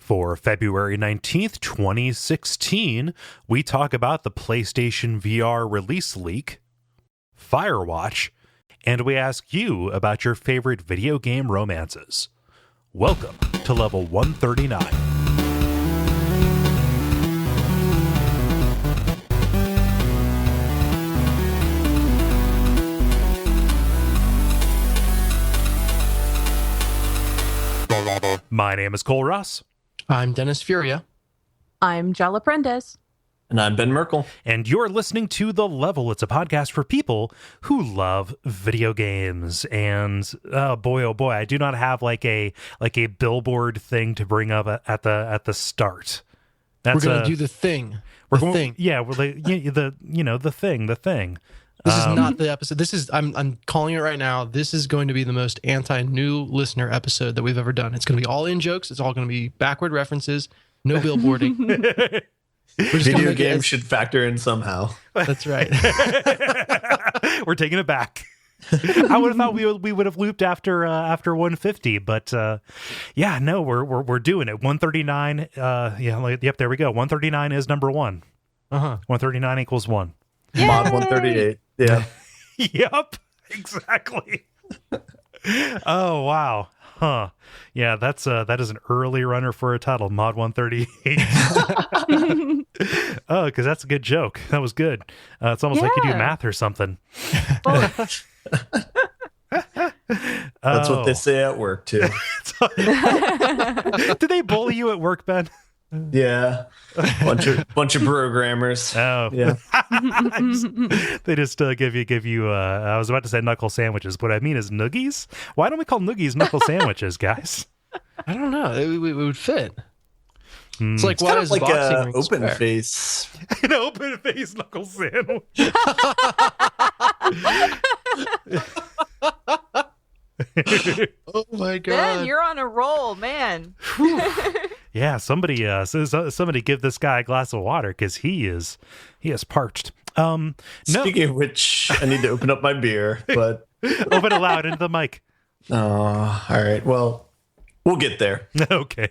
For February 19th, 2016, we talk about the PlayStation VR release leak, Firewatch, and we ask you about your favorite video game romances. Welcome to Level 139. My name is Cole Ross. I'm Dennis Furia. I'm Jala. And I'm Ben Merkel. And you're listening to The Level. It's a podcast for people who love video games. And oh boy, I do not have like a billboard thing to bring up at the start. We're going to do the thing. The thing. Yeah, the thing. This is not the episode. This is I'm calling it right now. This is going to be the most anti-new listener episode that we've ever done. It's going to be all in jokes. It's all going to be backward references. No billboarding. Video games should factor in somehow. That's right. We're taking it back. I would have thought we would have looped after 150, but no, we're doing it. 139. Yep, there we go. 139 is number one. 139 equals 1. Yay! Mod 138. Yeah. Yep. Exactly. Oh wow. Huh. Yeah, that is an early runner for a title, Mod 138. Oh, because that's a good joke. That was good. It's almost like you do math or something. That's what they say at work, too. Did they bully you at work, Ben? Yeah. Bunch of programmers. Oh. Yeah. They just give you I was about to say knuckle sandwiches. What I mean is noogies. Why don't we call noogies knuckle sandwiches, guys? I don't know. It would fit. It's like, It's why kind is of like boxing an rings open fair? face. An open face knuckle sandwich. Oh my god. Ben, you're on a roll, man. Yeah, somebody give this guy a glass of water because he is parched. No. Speaking of which, I need to open up my beer, but Open it loud into the mic. all right. Well, we'll get there. Okay.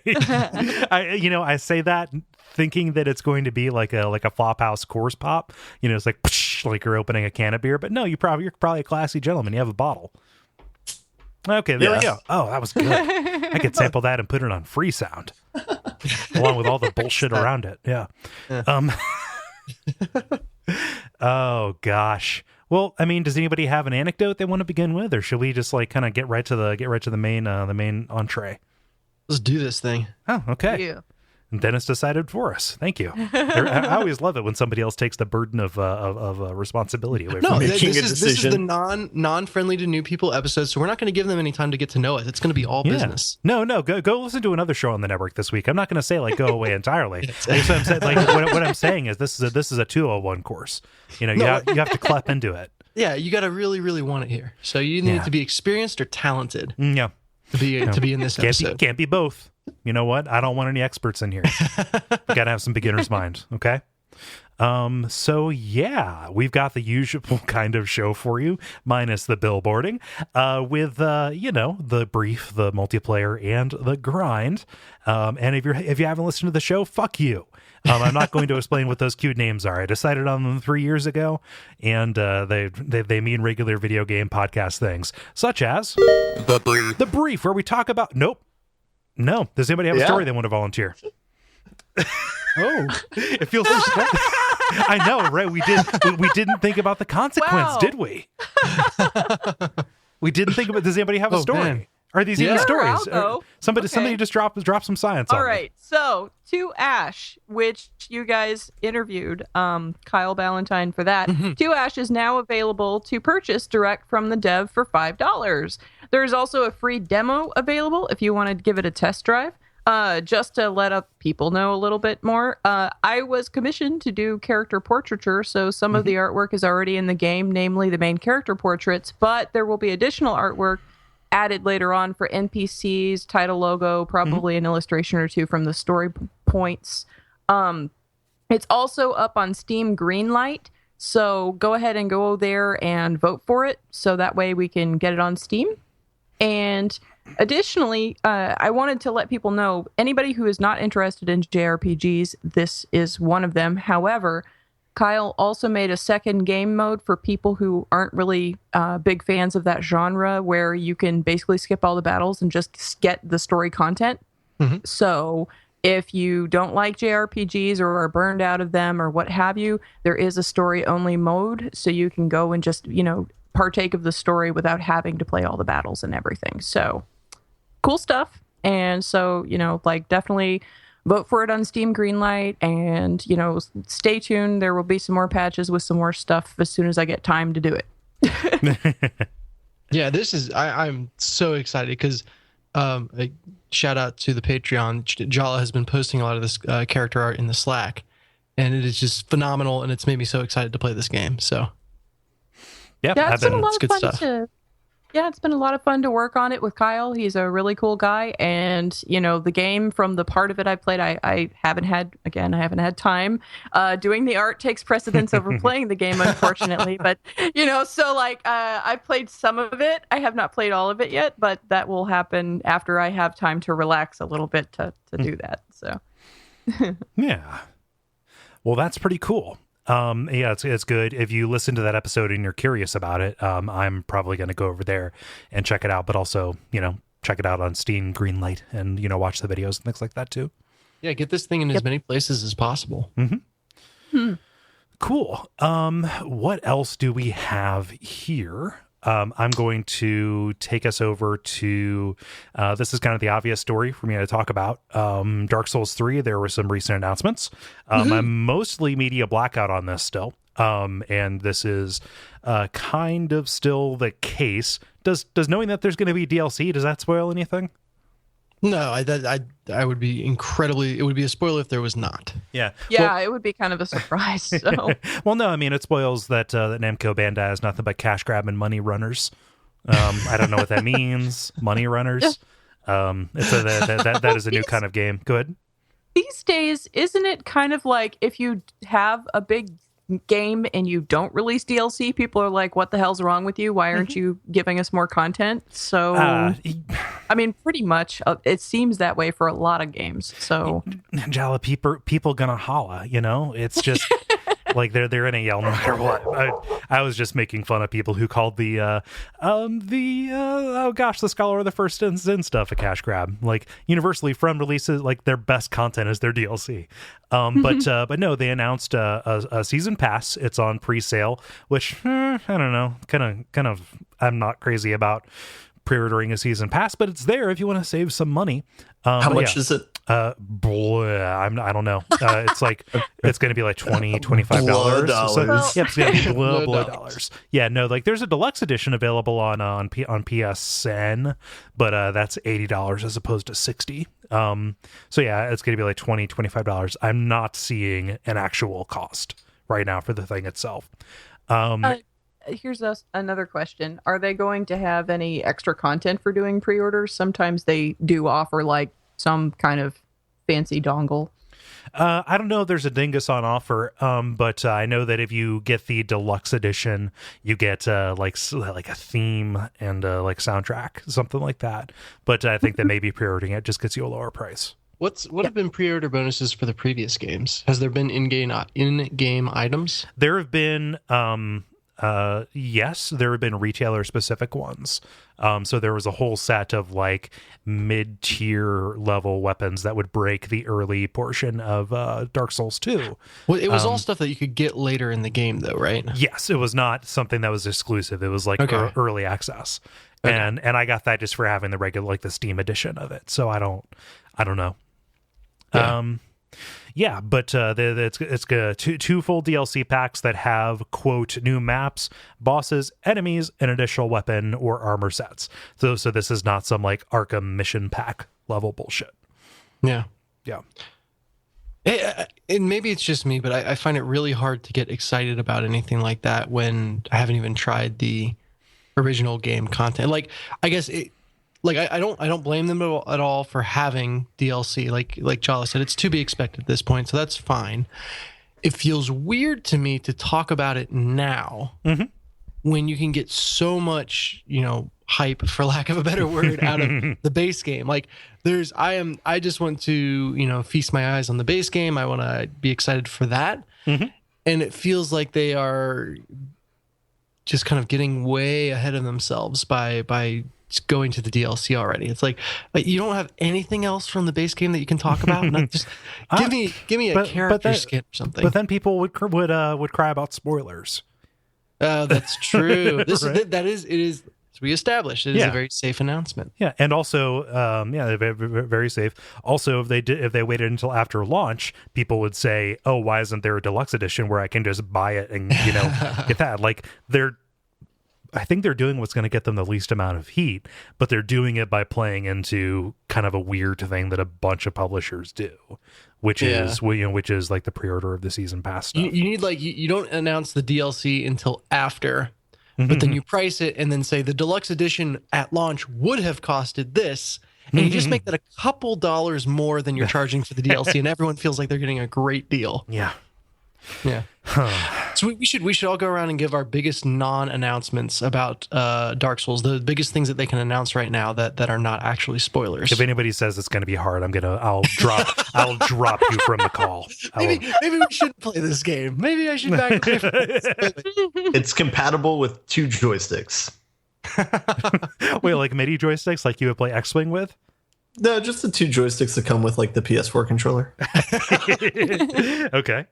I say that thinking that it's going to be like a Flophouse Coors Pop. It's like psh, like you're opening a can of beer, but no, you're probably a classy gentleman. You have a bottle. Okay, there we go. Oh, that was good. I could sample that and put it on free sound, along with all the bullshit around it. Yeah. Oh gosh. Well, I mean, does anybody have an anecdote they want to begin with, or should we just like kind of get right to the main entree? Let's do this thing. Oh, okay. Yeah. And Dennis decided for us. Thank you. I always love it when somebody else takes the burden of responsibility away from No, me. making a this is the decision. non-friendly to new people episode, so we're not going to give them any time to get to know us. It's going to be all business. No, go listen to another show on the network this week. I'm not going to say like go away entirely. What I'm saying is this is a 201 course. You have to clap into it. Yeah, you got to really, really want it here. So you need to be experienced or talented Yeah. to be in this episode. Can't be both. You know what? I don't want any experts in here. You got to have some beginner's mind. Okay. So yeah, we've got the usual kind of show for you, minus the billboarding, with the brief, the multiplayer, and the grind. And if you haven't listened to the show, fuck you. I'm not going to explain what those cute names are. I decided on them 3 years ago, and they mean regular video game podcast things, such as the brief, where we talk about No. Does anybody have a story they want to volunteer? Oh, it feels so strange. I know, right? We didn't think about the consequence, did we? We didn't think about. Does anybody have a story? Ben. Are these even Sure, stories? I'll go. Somebody just drop some science on All me. right. So, To Ash, which you guys interviewed Kyle Ballantyne for that. To Ash is now available to purchase direct from the dev for $5. There's also a free demo available if you want to give it a test drive. Just to let people know a little bit more, I was commissioned to do character portraiture, so some of the artwork is already in the game, namely the main character portraits, but there will be additional artwork added later on for NPCs, title logo, probably an illustration or two from the story points. It's also up on Steam Greenlight, so go ahead and go there and vote for it, so that way we can get it on Steam. And Additionally, I wanted to let people know, anybody who is not interested in JRPGs, this is one of them. However, Kyle also made a second game mode for people who aren't really big fans of that genre, where you can basically skip all the battles and just get the story content. Mm-hmm. So if you don't like JRPGs or are burned out of them or what have you, there is a story-only mode, so you can go and just, partake of the story without having to play all the battles and everything. So cool stuff. And so, definitely vote for it on Steam Greenlight, and, stay tuned. There will be some more patches with some more stuff as soon as I get time to do it. Yeah, this is, I'm so excited because shout out to the Patreon. Jala has been posting a lot of this character art in the Slack, and it is just phenomenal, and it's made me so excited to play this game. So yeah, it's been a lot of fun stuff. it's been a lot of fun to work on it with Kyle. He's a really cool guy, and the game, from the part of it I played, I haven't had time. Doing the art takes precedence over playing the game, unfortunately. But I played some of it. I have not played all of it yet, but that will happen after I have time to relax a little bit to do that. So yeah, well, that's pretty cool. It's good. If you listen to that episode and you're curious about it, I'm probably going to go over there and check it out, but also, check it out on Steam Greenlight and, watch the videos and things like that too. Yeah. Get this thing in as many places as possible. Mm-hmm. Cool. What else do we have here? I'm going to take us over to, this is kind of the obvious story for me to talk about. Dark Souls 3, there were some recent announcements. I'm mostly media blackout on this still. And this is kind of still the case. Does knowing that there's going to be DLC, does that spoil anything? No, I would be incredibly, it would be a spoiler if there was not. Yeah. Yeah, well, it would be kind of a surprise. So. Well, no, I mean, it spoils that Namco Bandai is nothing but cash grab and money runners. I don't know what that means. Money runners. That is a new kind of game. Go ahead. These days, isn't it kind of like if you have a big game and you don't release DLC, people are like, what the hell's wrong with you? Why aren't you giving us more content? So, I mean, pretty much it seems that way for a lot of games. So, Jala, people gonna holla, it's just like they're gonna yell no matter what. I was just making fun of people who called the Scholar of the First Sin stuff a cash grab. Like, universally from releases, like, their best content is their DLC. But no, they announced a season pass. It's on pre-sale, which I don't know, kind of I'm not crazy about pre-ordering a season pass, but it's there if you want to save some money. How much is it? I don't know. It's like it's going to be like $25. So, it's going to be blood dollars. Yeah, no, like there's a deluxe edition available on PSN, but that's $80 as opposed to $60. So yeah, it's going to be like $25. I'm not seeing an actual cost right now for the thing itself. Here's another question. Are they going to have any extra content for doing pre-orders? Sometimes they do offer like some kind of fancy dongle. I don't know if there's a dingus on offer, but I know that if you get the deluxe edition, you get like a theme and like soundtrack, something like that. But I think that maybe pre-ordering it just gets you a lower price. What have been pre-order bonuses for the previous games? Has there been in-game items? There have been yes, there have been retailer specific ones. So there was a whole set of like mid-tier level weapons that would break the early portion of Dark Souls 2. Well, it was all stuff that you could get later in the game though, right? Yes, it was not something that was exclusive. It was like early access. Okay. And I got that just for having the regular, like the Steam edition of it. So I don't know. Yeah. But it's two full DLC packs that have, quote, new maps, bosses, enemies, an additional weapon or armor sets. So this is not some like Arkham mission pack level bullshit. Yeah. Yeah. And maybe it's just me, but I find it really hard to get excited about anything like that when I haven't even tried the original game content. Like, I guess I don't blame them at all for having DLC. Like Jala said, it's to be expected at this point, so that's fine. It feels weird to me to talk about it now when you can get so much, hype, for lack of a better word, out of the base game. Like I just want to, feast my eyes on the base game. I want to be excited for that. Mm-hmm. And it feels like they are just kind of getting way ahead of themselves by going to the DLC already. It's like you don't have anything else from the base game that you can talk about. Not just give me a character skin or something. But then people would cry about spoilers. Oh, that's true. Right? It is. As we established, it is a very safe announcement. Yeah, and also, very, very safe. Also, if they waited until after launch, people would say, "Oh, why isn't there a deluxe edition where I can just buy it and get that?" Like I think they're doing what's going to get them the least amount of heat, but they're doing it by playing into kind of a weird thing that a bunch of publishers do, which is like the pre-order of the season pass stuff. You need you don't announce the DLC until after. But then you price it and then say the deluxe edition at launch would have costed this. And you just make that a couple dollars more than you're charging for the DLC. And everyone feels like they're getting a great deal. Yeah. Yeah. So we should all go around and give our biggest non-announcements about Dark Souls, the biggest things that they can announce right now that are not actually spoilers. If anybody says it's going to be hard, I'll drop you from the call. Maybe we shouldn't play this game. Maybe I should back away from this. It's compatible with 2 joysticks. Wait, like MIDI joysticks, like you would play X-Wing with? No, just the 2 joysticks that come with like the PS4 controller. Okay.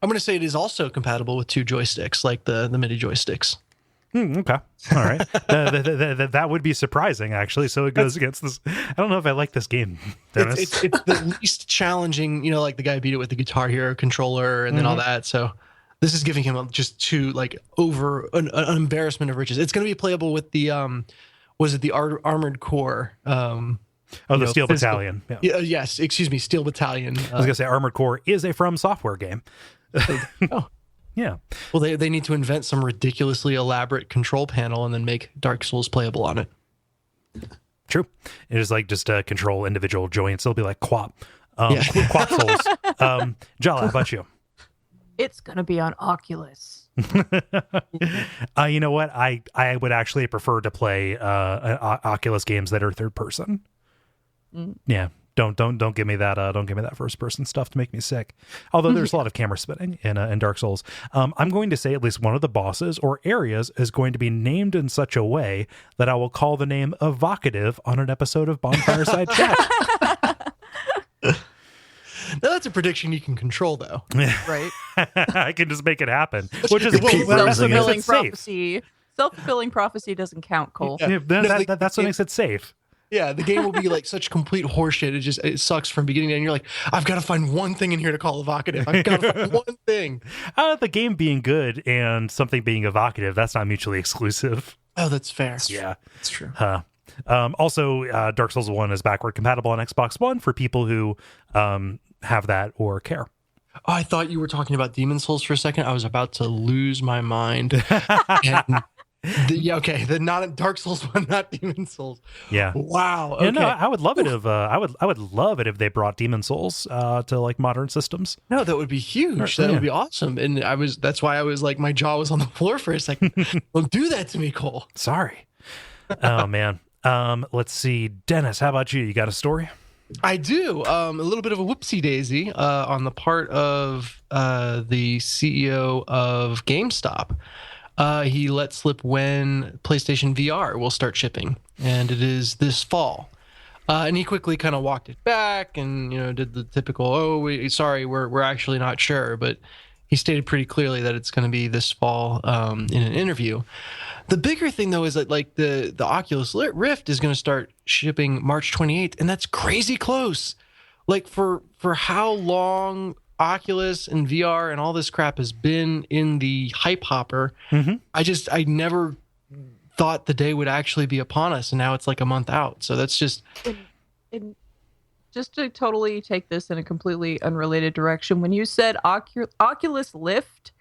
I'm going to say it is also compatible with 2 joysticks, like the MIDI joysticks. Okay. All right. That would be surprising, actually. So it goes against this. I don't know if I like this game, Dennis. It's the least challenging, like the guy beat it with the Guitar Hero controller and then all that. So this is giving him just too over an embarrassment of riches. It's going to be playable with the, was it the Armored Core? The Steel Battalion. Yeah. Yes. Excuse me. Steel Battalion. I was going to say Armored Core is a From Software game. Oh. Yeah. Well, they need to invent some ridiculously elaborate control panel and then make Dark Souls playable on it. True. It is just control individual joints. It'll be like Quap. Quap Souls. Jala, how about you? It's going to be on Oculus. You know what? I would actually prefer to play Oculus games that are third person. Yeah. Don't give me that. Don't give me that first person stuff to make me sick. Although there's a lot of camera spinning in Dark Souls. I'm going to say at least one of the bosses or areas is going to be named in such a way that I will call the name evocative on an episode of Bonfireside Chat. Now that's a prediction you can control, though. Right? I can just make it happen, which is self-fulfilling prophecy. Self-fulfilling prophecy doesn't count, Cole. Yeah, that's what makes it safe. Yeah, the game will be such complete horseshit. It sucks from beginning to end. You're like, I've got to find one thing in here to call evocative. I've got to find one thing. The game being good and something being evocative, that's not mutually exclusive. Oh, that's fair. Yeah, that's true. Also, Dark Souls 1 is backward compatible on Xbox One for people who have that or care. Oh, I thought you were talking about Demon Souls for a second. I was about to lose my mind. The not Dark Souls 1, not Demon Souls. Yeah. Wow. Okay. Yeah, no, I would love it if I would love it if they brought Demon Souls to modern systems. No, that would be huge. That would be awesome. And that's why I was my jaw was on the floor for a second. Don't do that to me, Cole. Sorry. Oh man. Let's see, Dennis. How about you? You got a story? I do. A little bit of a whoopsie daisy on the part of the CEO of GameStop. He let slip when PlayStation VR will start shipping, and it is this fall. And he quickly kind of walked it back and did the typical, we're actually not sure. But he stated pretty clearly that it's going to be this fall in an interview. The bigger thing, though, is that the Oculus Rift is going to start shipping March 28th, and that's crazy close. For how long Oculus and VR and all this crap has been in the hype hopper, I never thought the day would actually be upon us, and now it's a month out. So that's just... And just to totally take this in a completely unrelated direction, when you said Oculus Lift,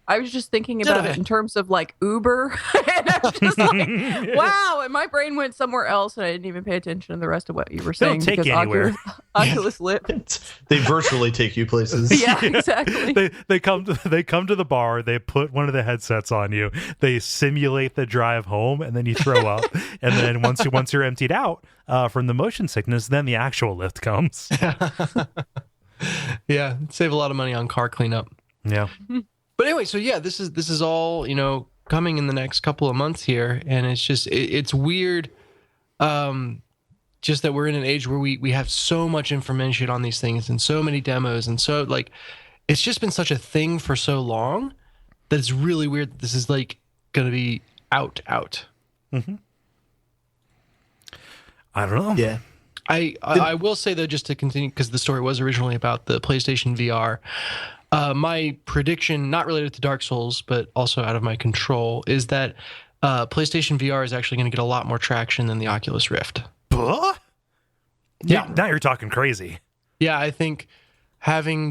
I was just thinking about it in terms of Uber, and I was just wow, and my brain went somewhere else, and I didn't even pay attention to the rest of what you were saying. It'll take you anywhere. Oculus Lift. They virtually take you places. Yeah, exactly. They come to the bar, they put one of the headsets on you, they simulate the drive home, and then you throw up. And then once you're emptied out from the motion sickness, then the actual lift comes. Yeah, save a lot of money on car cleanup. Yeah. But anyway, so yeah, this is all, coming in the next couple of months here, and it's just it's weird. Just that we're in an age where we have so much information on these things and so many demos, and so like it's just been such a thing for so long that it's really weird that this is like going to be out. Mm-hmm. I don't know. Yeah. I will say though, just to continue, because the story was originally about the PlayStation VR. My prediction, not related to Dark Souls, but also out of my control, is that PlayStation VR is actually going to get a lot more traction than the Oculus Rift. Huh? Yeah. Now you're talking crazy. Yeah, I think having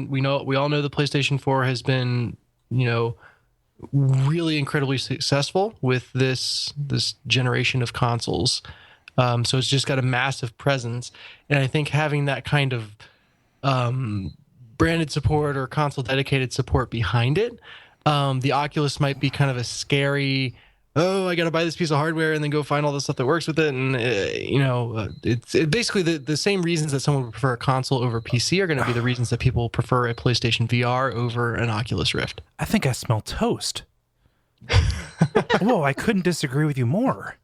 we all know the PlayStation 4 has been, really incredibly successful with this generation of consoles. So it's just got a massive presence. And I think having that kind of branded support or console dedicated support behind it, the Oculus might be kind of a scary, I got to buy this piece of hardware and then go find all the stuff that works with it. And, it's basically the same reasons that someone would prefer a console over PC are going to be the reasons that people prefer a PlayStation VR over an Oculus Rift. I think I smell toast. Whoa, I couldn't disagree with you more.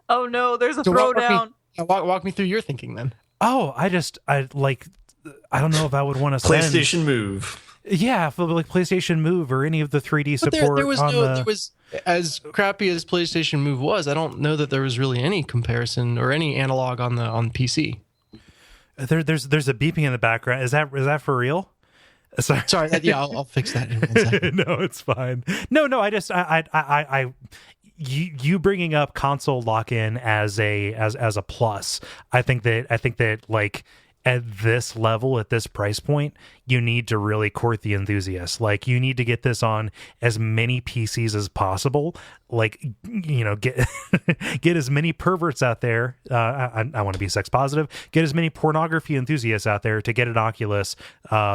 Oh no, there's a So throwdown. Walk me through your thinking then. Oh, I don't know if I would want to PlayStation Move. Yeah, for like PlayStation Move or any of the 3D support. There was as crappy as PlayStation Move was. I don't know that there was really any comparison or any analog on PC. There's a beeping in the background. Is that for real? Sorry. Yeah, I'll fix that in 1 second. No, it's fine. No. You bringing up console lock-in as a plus. I think that like at this level, at this price point, you need to really court the enthusiasts. Like, you need to get this on as many PCs as possible. Like, get get as many perverts out there. I want to be sex positive. Get as many pornography enthusiasts out there to get an Oculus,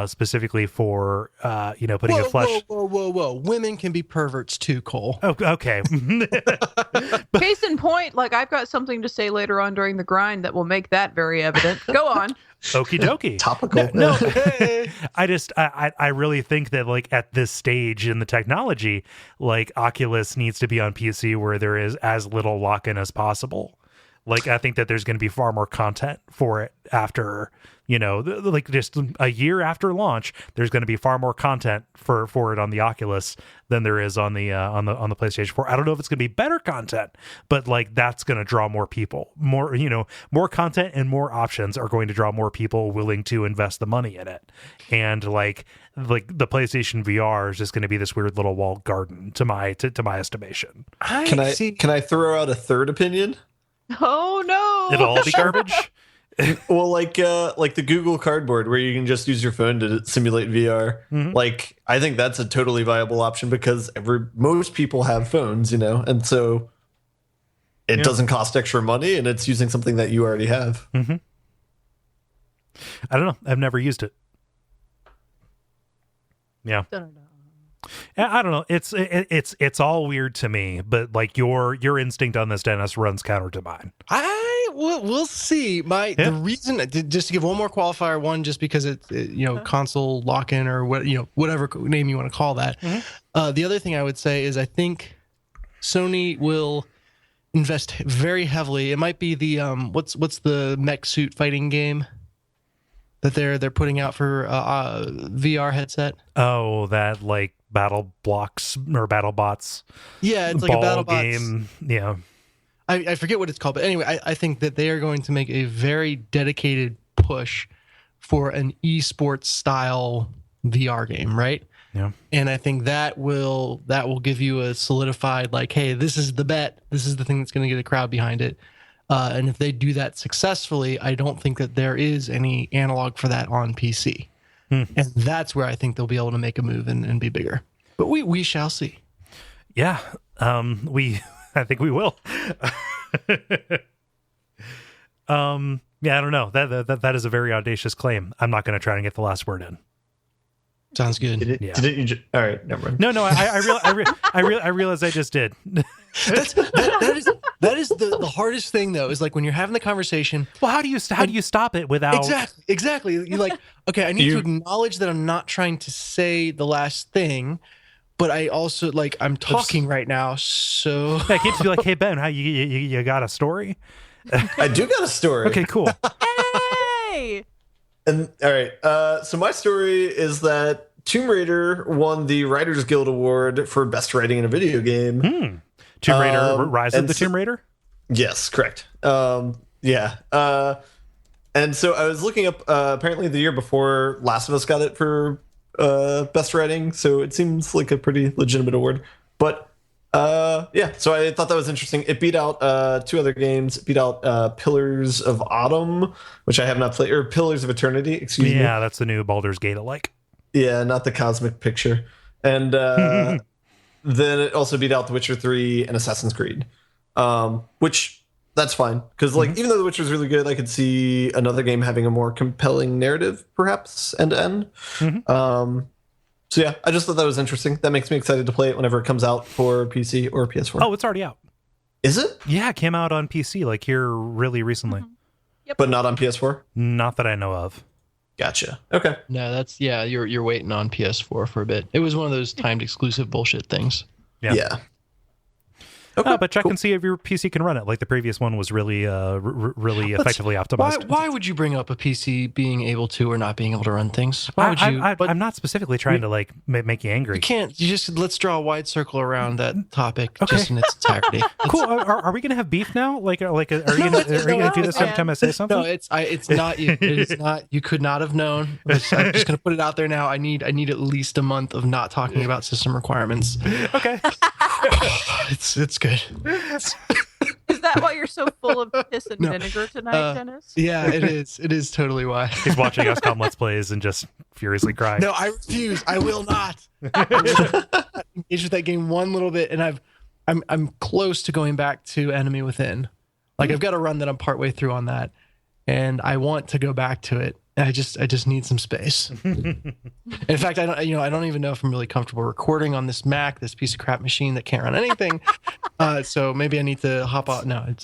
specifically for putting a flesh. Whoa! Women can be perverts too, Cole. Oh, okay. Case in point, like I've got something to say later on during the grind that will make that very evident. Go on. Okie dokie. Topical. No. I really think that like at this stage in the technology, like Oculus needs to be on PC where there is as little lock-in as possible. Like, I think that there's going to be far more content for it after, like just a year after launch, there's going to be far more content for it on the Oculus than there is on the PlayStation 4. I don't know if it's going to be better content, but like that's going to draw more people. More content and more options are going to draw more people willing to invest the money in it. And like the PlayStation VR is just going to be this weird little walled garden to my estimation. Can I throw out a third opinion? Oh no! It'll all be garbage. Well, like the Google Cardboard, where you can just use your phone to simulate VR. Mm-hmm. Like, I think that's a totally viable option because most people have phones, and so it doesn't cost extra money, and it's using something that you already have. Mm-hmm. I don't know. I've never used it. Yeah. I don't know. It's all weird to me, but like your instinct on this, Dennis, runs counter to mine. We'll see. The reason, just to give one more qualifier, one just because it's console lock-in or whatever name you want to call that. Mm-hmm. The other thing I would say is I think Sony will invest very heavily. It might be the what's the mech suit fighting game that they're putting out for VR headset. Oh, that like battle blocks or battle bots. Yeah, it's like a battle game. Yeah. I forget what it's called, but anyway, I think that they are going to make a very dedicated push for an esports style VR game, right? Yeah. And I think that will give you a solidified, like, hey, this is the bet. This is the thing that's going to get a crowd behind it. And if they do that successfully, I don't think that there is any analog for that on PC. And that's where I think they'll be able to make a move and be bigger. But we shall see. Yeah. I think we will. Yeah, I don't know. That is a very audacious claim. I'm not going to try and get the last word in. Sounds good. All right, never mind. No, I realize I just did. That is the hardest thing though. Is like when you're having the conversation. Well, how do you stop it without exactly? You're like, okay, I need to acknowledge that I'm not trying to say the last thing, but I also like I'm talking right now, so I can't just be like, hey Ben, how you got a story? I do got a story. Okay, cool. Hey. And all right, so my story is that Tomb Raider won the Writers Guild Award for best writing in a video game. Tomb Raider, Rise of the Tomb Raider? Yes, correct. Yeah. And so I was looking up, apparently the year before Last of Us got it for best writing, so it seems like a pretty legitimate award. But yeah, so I thought that was interesting. It beat out two other games. It beat out Pillars of Autumn, which I have not played, or Pillars of Eternity, excuse me. Yeah, that's the new Baldur's Gate alike. Yeah, not the Cosmic Picture. And then it also beat out The Witcher 3 and Assassin's Creed, which that's fine. Because like even though The Witcher is really good, I could see another game having a more compelling narrative, perhaps, end to end. So yeah, I just thought that was interesting. That makes me excited to play it whenever it comes out for PC or PS4. Oh, it's already out. Is it? Yeah, it came out on PC like here really recently. Yep. But not on PS4? Not that I know of. Gotcha. Okay. no, that's You're waiting on PS4 for a bit. It was one of those timed exclusive bullshit things. Yeah. Okay, but check and see if your PC can run it. Like the previous one was really, really effectively optimized. Why would you bring up a PC being able to or not being able to run things? Why would you? I'm not specifically trying to like make you angry. You can't. You just let's draw a wide circle around that topic just in its entirety. Cool. Are we gonna have beef now? Are you gonna do this every time I say something? No, it's not you. It is not. You could not have known. I'm just gonna put it out there now. I need at least a month of not talking about system requirements. Okay. It's good. Is that why you're so full of piss and vinegar tonight, Dennis? Yeah, it is. It is totally why. He's watching XCOM Let's Plays and just furiously crying. No, I refuse. I will not. Engage with that game one little bit, and I'm close to going back to Enemy Within. Like I've got a run that I'm partway through on that, and I want to go back to it. I just need some space. In fact, I don't even know if I'm really comfortable recording on this Mac, this piece of crap machine that can't run anything. So maybe I need to hop out. No,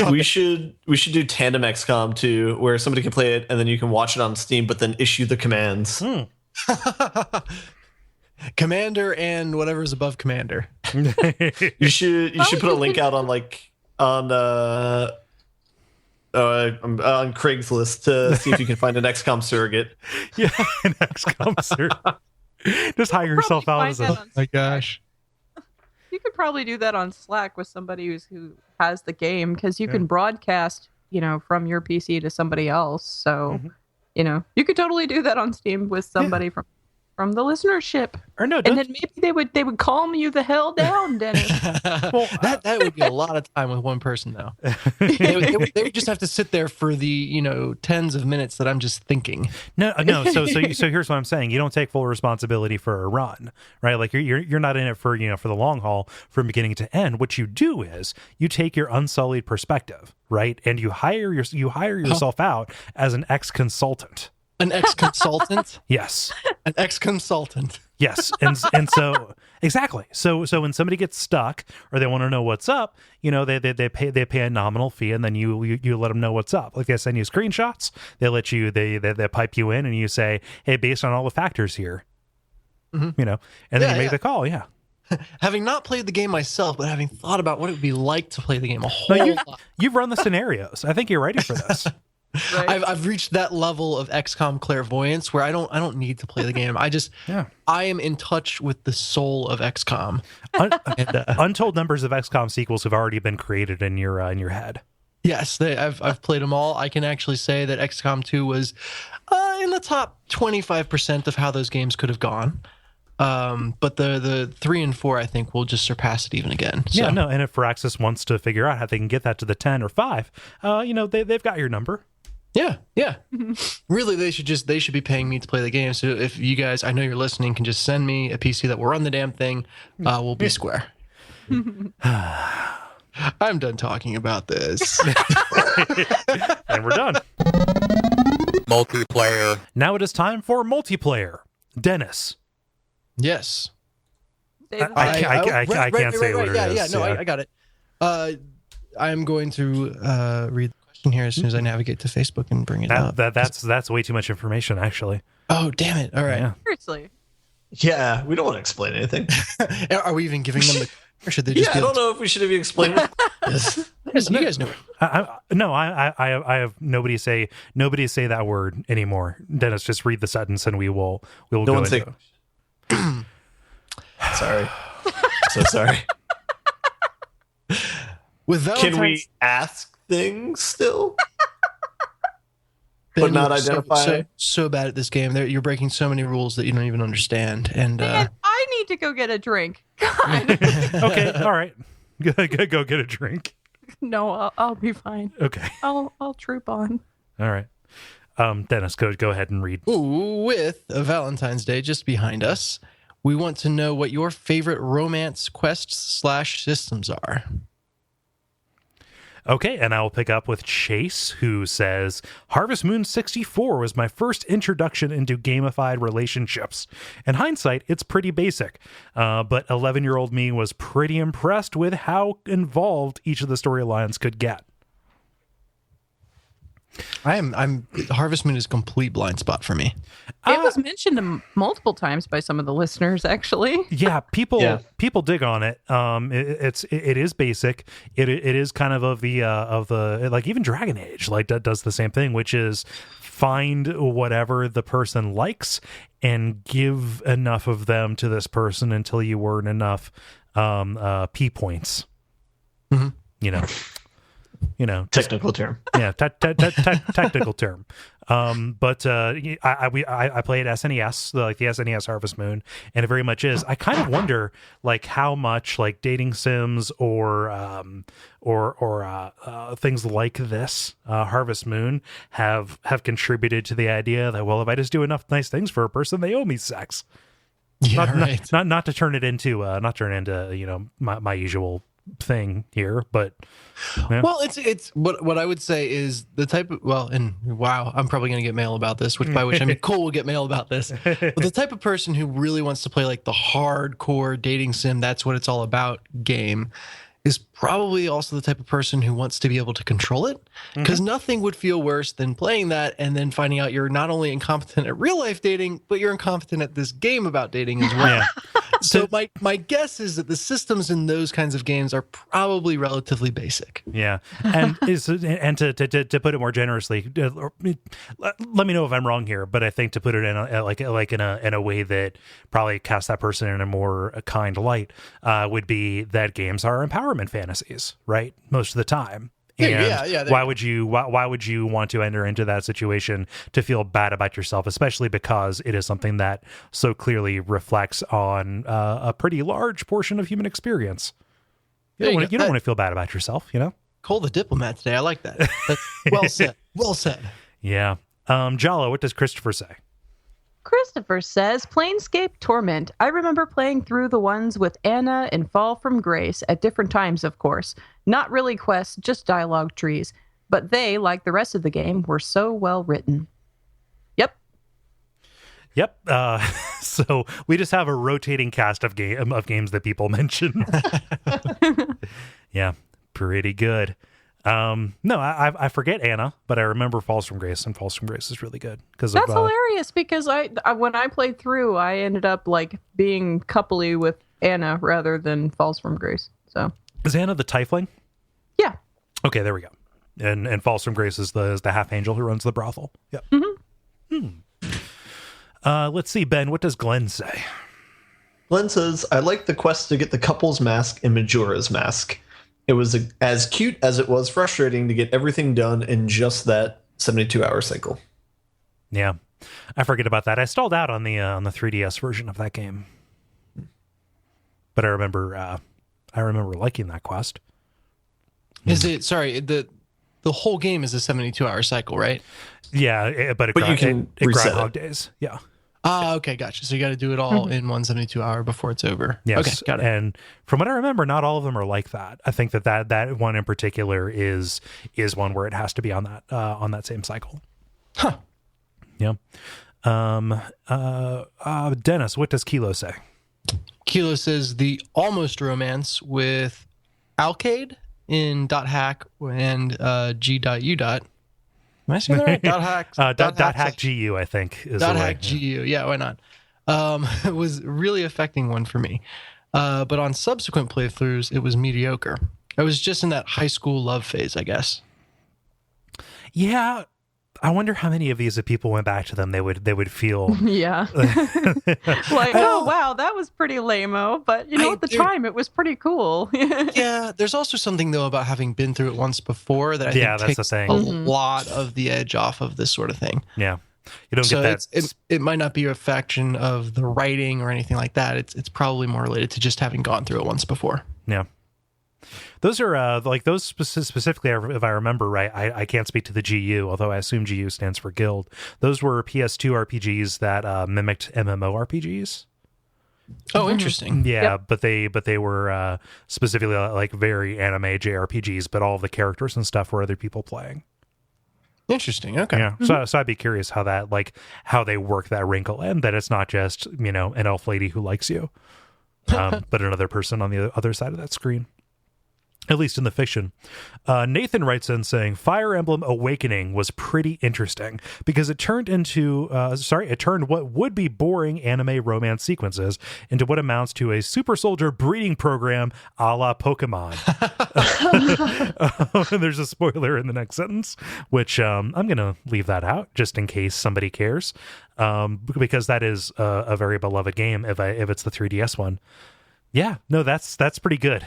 we should do Tandem XCOM 2, where somebody can play it and then you can watch it on Steam, but then issue the commands. Commander and whatever's above Commander. You should put a link out on on Craigslist to see if you can find an XCOM surrogate. Yeah, an XCOM surrogate. Just hire yourself out as a... Oh my gosh. You could probably do that on Slack with somebody who has the game, because you can broadcast, from your PC to somebody else. So, you could totally do that on Steam with somebody from the listenership. Or no, and then maybe they would calm you the hell down, Dennis. Well, that would be a lot of time with one person, though. they would just have to sit there for the tens of minutes that I'm just thinking. No. So here's what I'm saying: you don't take full responsibility for a run, right? Like you're not in it for for the long haul from beginning to end. What you do is you take your unsullied perspective, right, and you hire yourself out as an ex-consultant. An ex-consultant? Yes. An ex-consultant. Yes. And so exactly. So when somebody gets stuck or they want to know what's up, they pay a nominal fee, and then you let them know what's up. Like they send you screenshots, they pipe you in, and you say, hey, based on all the factors here, and then you make the call. Yeah. Having not played the game myself, but having thought about what it would be like to play the game a whole lot. You've run the scenarios. I think you're ready for this. Right. I've reached that level of XCOM clairvoyance where I don't need to play the game. I am in touch with the soul of XCOM. Untold numbers of XCOM sequels have already been created in your head. Yes, I've played them all. I can actually say that XCOM 2 was in the top 25% of how those games could have gone. But the 3 and 4, I think, will just surpass it even again. So. Yeah, no. And if Firaxis wants to figure out how they can get that to the 10 or 5, they've got your number. Yeah. Really, they should be paying me to play the game. So if you guys, I know you're listening, can just send me a PC that will run the damn thing, we'll be square. I'm done talking about this. And we're done. Multiplayer. Now it is time for multiplayer. Dennis. Yes. I can't say what it is. I got it. I'm going to read the question here as soon as I navigate to Facebook and bring it up. That's way too much information, actually. Oh, damn it. All right. Yeah. Seriously. Yeah, we don't want to explain anything. Are we even giving them the... Or should they just I don't know if we should have explained this. You guys know. No, I have nobody say that word anymore. Dennis, just read the sentence and we will go into it. Sorry. So sorry. With Valentine's... Can we ask things still? Ben, But not you're identify? so bad at this game. You're breaking so many rules that you don't even understand. And Man, I need to go get a drink. God. Okay, all right. Go get a drink. No, I'll be fine. Okay. I'll troop on. All right. Dennis, go ahead and read. with Valentine's Day just behind us, we want to know what your favorite romance quests / systems are. Okay, and I will pick up with Chase, who says, Harvest Moon 64 was my first introduction into gamified relationships. In hindsight, it's pretty basic, but 11-year-old me was pretty impressed with how involved each of the storylines could get. I'm Harvest Moon is a complete blind spot for me. It was mentioned multiple times by some of the listeners, actually. Yeah, people dig on it. It is basic. It is kind of the like even Dragon Age does the same thing, which is find whatever the person likes and give enough of them to this person until you earn enough P points. Mm-hmm. Technical term. Yeah, technical term. But I played SNES, like the SNES Harvest Moon, and it very much is. I kind of wonder, like, how much like dating sims or things like this Harvest Moon have contributed to the idea that, well, if I just do enough nice things for a person, they owe me sex. Yeah, right. Not to turn it into my usual thing here, but yeah. Well, it's what I would say is the type of, and wow, I'm probably gonna get mail about this, by which I mean Cole will get mail about this. But the type of person who really wants to play like the hardcore dating sim, that's what it's all about game, is probably also the type of person who wants to be able to control it, because nothing would feel worse than playing that and then finding out you're not only incompetent at real life dating, but you're incompetent at this game about dating as well. Yeah. So my guess is that the systems in those kinds of games are probably relatively basic. Yeah, and to put it more generously, let me know if I'm wrong here, but I think to put it in a way that probably casts that person in a more kind light would be that games are empowerment fantasies, right? Most of the time. And why would you want to enter into that situation to feel bad about yourself, especially because it is something that so clearly reflects on a pretty large portion of human experience. You don't want to feel bad about yourself, you know? Cole the diplomat today. I like that. That's well said. Well said. Yeah. Jala, what does Christopher say? Christopher says, Planescape Torment. I remember playing through the ones with Anna and Fall from Grace at different times, of course. Not really quests, just dialogue trees. But they, like the rest of the game, were so well written. Yep. So we just have a rotating cast of games that people mention. Yeah, pretty good. No, I forget Anna, but I remember Falls from Grace, and Falls from Grace is really good because that's hilarious. Because when I played through, I ended up like being coupley with Anna rather than Falls from Grace. So is Anna the Tiefling? Yeah. Okay, there we go. And Falls from Grace is the half angel who runs the brothel. Yep. Let's see, Ben. What does Glenn say? Glenn says, I like the quest to get the couple's mask and Majora's mask. It was as cute as it was frustrating to get everything done in just that 72-hour cycle. Yeah, I forget about that. I stalled out on the 3DS version of that game, but I remember liking that quest. Is it? Sorry, the whole game is a 72-hour cycle, right? Yeah, but you can reset Groundhog Days. Yeah. Okay, gotcha. So you got to do it all in 172 hour before it's over. Yes. Okay, got it. And from what I remember, not all of them are like that. I think that one in particular is one where it has to be on that same cycle. Huh. Yeah. Dennis, what does Kilo say? Kilo says the almost romance with Alcade in .hack and G.U. Am I saying that right? .hack GU, I think. Is .hack GU. Yeah, why not? It was really affecting one for me. But on subsequent playthroughs, it was mediocre. I was just in that high school love phase, I guess. Yeah. I wonder how many of these, if people went back to them, they would feel. Yeah. Like, oh, wow, that was pretty lame-o. But, at the time, it was pretty cool. Yeah, there's also something, though, about having been through it once before that I think that's takes the thing. a lot of the edge off of this sort of thing. Yeah. You don't get that. It might not be a faction of the writing or anything like that. It's probably more related to just having gone through it once before. Yeah. Those are those specifically, if I remember right. I can't speak to the GU, although I assume GU stands for Guild. Those were PS2 RPGs that mimicked MMORPGs. Oh, interesting. Yeah, yep. but they were specifically like very anime JRPGs, but all of the characters and stuff were other people playing. Interesting. Okay. Yeah. So I'd be curious how they work that wrinkle, and that it's not just an elf lady who likes you, but another person on the other side of that screen. At least in the fiction. Nathan writes in saying, Fire Emblem Awakening was pretty interesting because it turned what would be boring anime romance sequences into what amounts to a super soldier breeding program a la Pokemon. And there's a spoiler in the next sentence, which I'm going to leave that out just in case somebody cares, because that is a very beloved game if it's the 3DS one. Yeah, no, that's pretty good.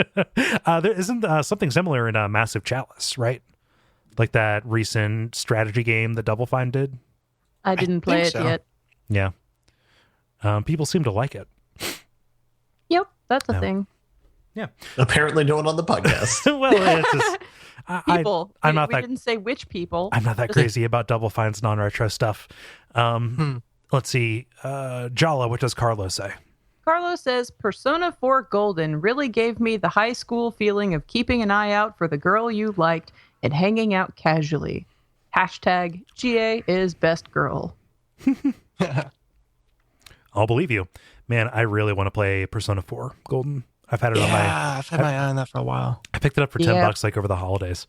There isn't something similar in Massive Chalice, right? Like that recent strategy game that Double Fine did. I didn't play it yet. Yeah. People seem to like it. Yep, that's a thing. Yeah. Apparently no one on the podcast. Well, it's just... People. We didn't say which people. I'm not that crazy about Double Fine's non-retro stuff. Let's see. Jala, what does Carlos say? Carlos says, Persona 4 Golden really gave me the high school feeling of keeping an eye out for the girl you liked and hanging out casually. Hashtag GA is best girl. I'll believe you. Man, I really want to play Persona 4 Golden. I've had it on I've had my eye on that for a while. I picked it up for $10 like over the holidays.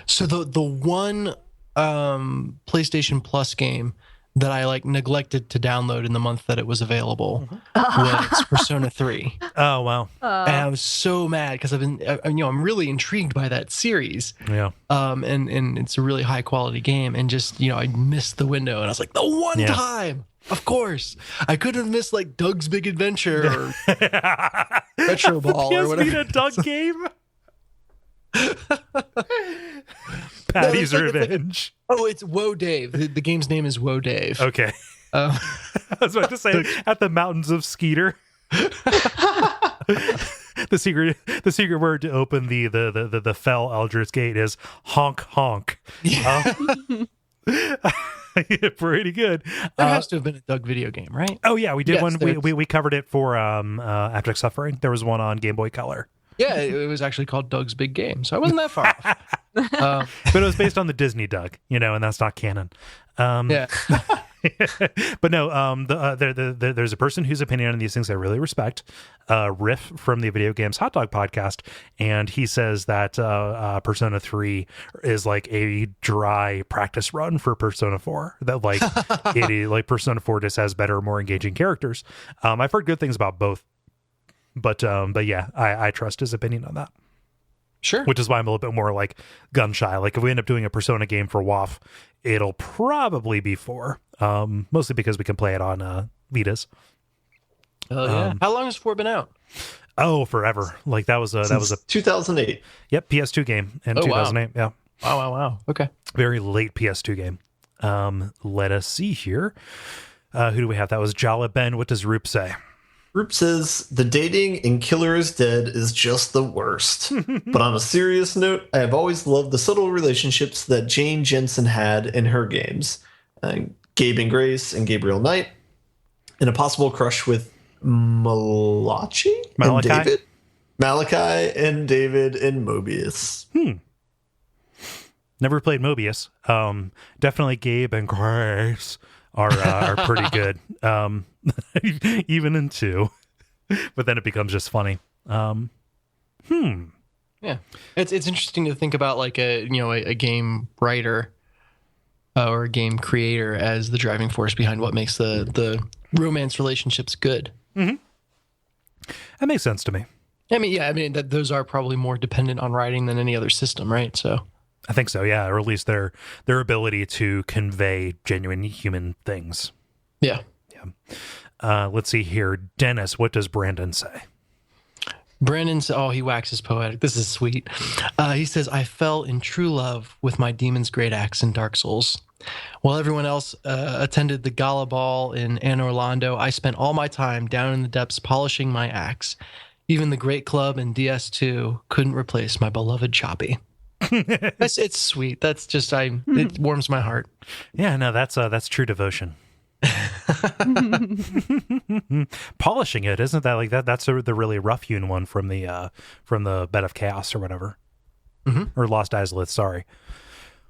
So the one PlayStation Plus game that I neglected to download in the month that it was available was Persona 3. Oh, wow. And I was so mad because I'm really intrigued by that series. Yeah. And it's a really high quality game. And just, I missed the window and I was like, the one time, of course. I could have missed Doug's Big Adventure or Retro Ball or whatever. A Doug game? Patty's Revenge. It's Woe Dave. The game's name is Woe Dave. Okay. I was about to say at the mountains of Skeeter. The secret word to open the fell Eldritch Gate is honk honk. Yeah. Pretty good. There has to have been a Doug video game, right? Oh yeah, we did one. We covered it for Abject Suffering. There was one on Game Boy Color. Yeah, it was actually called Doug's Big Game, so I wasn't that far off. But it was based on the Disney Doug, and that's not canon. Yeah. But no, there's a person whose opinion on these things I really respect, Riff from the Video Games Hot Dog podcast, and he says that Persona 3 is like a dry practice run for Persona 4. That it is Persona 4 just has better, more engaging characters. I've heard good things about both. But yeah, I trust his opinion on that. Sure. Which is why I'm a little bit more gun shy. If we end up doing a Persona game for WAF, it'll probably be 4. Mostly because we can play it on Vitas. Oh yeah. How long has 4 been out? Oh, forever. That was a 2008. Yep, PS2 game in 2008. Wow. Yeah. Wow. Okay. Very late PS2 game. Let us see here. Who do we have? That was Jala. Ben. What does Roop say? Roop says, the dating in Killer is Dead is just the worst. But on a serious note, I have always loved the subtle relationships that Jane Jensen had in her games. Gabe and Grace and Gabriel Knight, and a possible crush with Malachi and David. Malachi and David and Mobius. Never played Mobius. Definitely Gabe and Grace are pretty good. Even in 2. But then it becomes just funny. Yeah, it's interesting to think about like a game writer or a game creator as the driving force behind what makes the romance relationships good. That makes sense to me. I mean, that those are probably more dependent on writing than any other system, right? So I think so, yeah, or at least their ability to convey genuine human things. Yeah. Let's see here, Dennis. What does Brandon say? Brandon's, he waxes poetic. This is sweet. He says, I fell in true love with my Demon's Great Axe in Dark Souls. While everyone else attended the Gala Ball in Anne Orlando, I spent all my time down in the depths polishing my axe. Even the Great Club and DS2 couldn't replace my beloved Choppy. It's sweet. That's just, it warms my heart. Yeah, no, that's true devotion. Polishing it, isn't that like that? That's the really rough hewn one from the Bed of Chaos or whatever, or Lost Izalith. Sorry,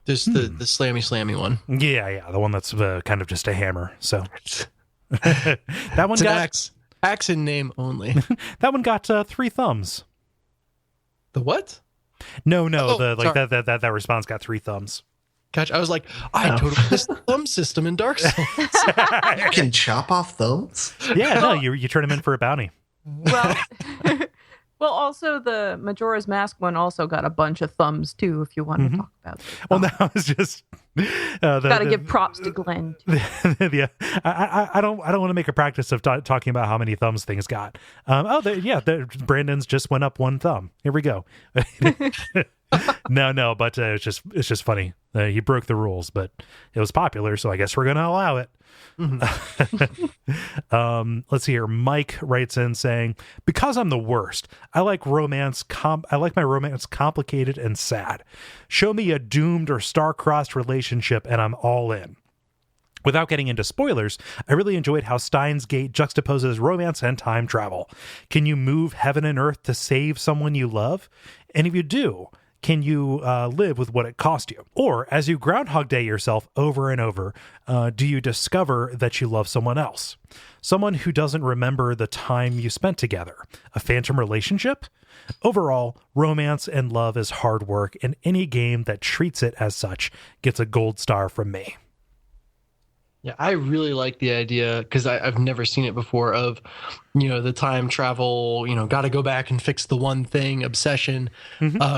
just the slammy one. Yeah, the one that's kind of just a hammer. So that one it's got axe in name only. That one got 3 thumbs. The what? No, that response got 3 thumbs. Gotcha. I was like, I totally missed the thumb system in Dark Souls. You can chop off thumbs? Yeah, no, you turn them in for a bounty. Well, also the Majora's Mask one also got a bunch of thumbs too. If you want to talk about it. Well, that was just gotta give props to Glenn. Yeah, I don't want to make a practice of talking about how many thumbs things got. Brandon's just went up 1 thumb. Here we go. No, but it's just funny. He broke the rules, but it was popular, so I guess we're gonna allow it. Let's see here. Mike writes in saying, because I'm the worst, I like my romance complicated and sad. Show me a doomed or star-crossed relationship and I'm all in. Without getting into spoilers, I really enjoyed how Steins Gate juxtaposes romance and time travel. Can you move heaven and earth to save someone you love? And if you do, can you live with what it cost you? Or as you Groundhog Day yourself over and over, do you discover that you love someone else? Someone who doesn't remember the time you spent together? A phantom relationship? Overall, romance and love is hard work, and any game that treats it as such gets a gold star from me. Yeah, I really like the idea because I've never seen it before of, the time travel, got to go back and fix the one thing obsession,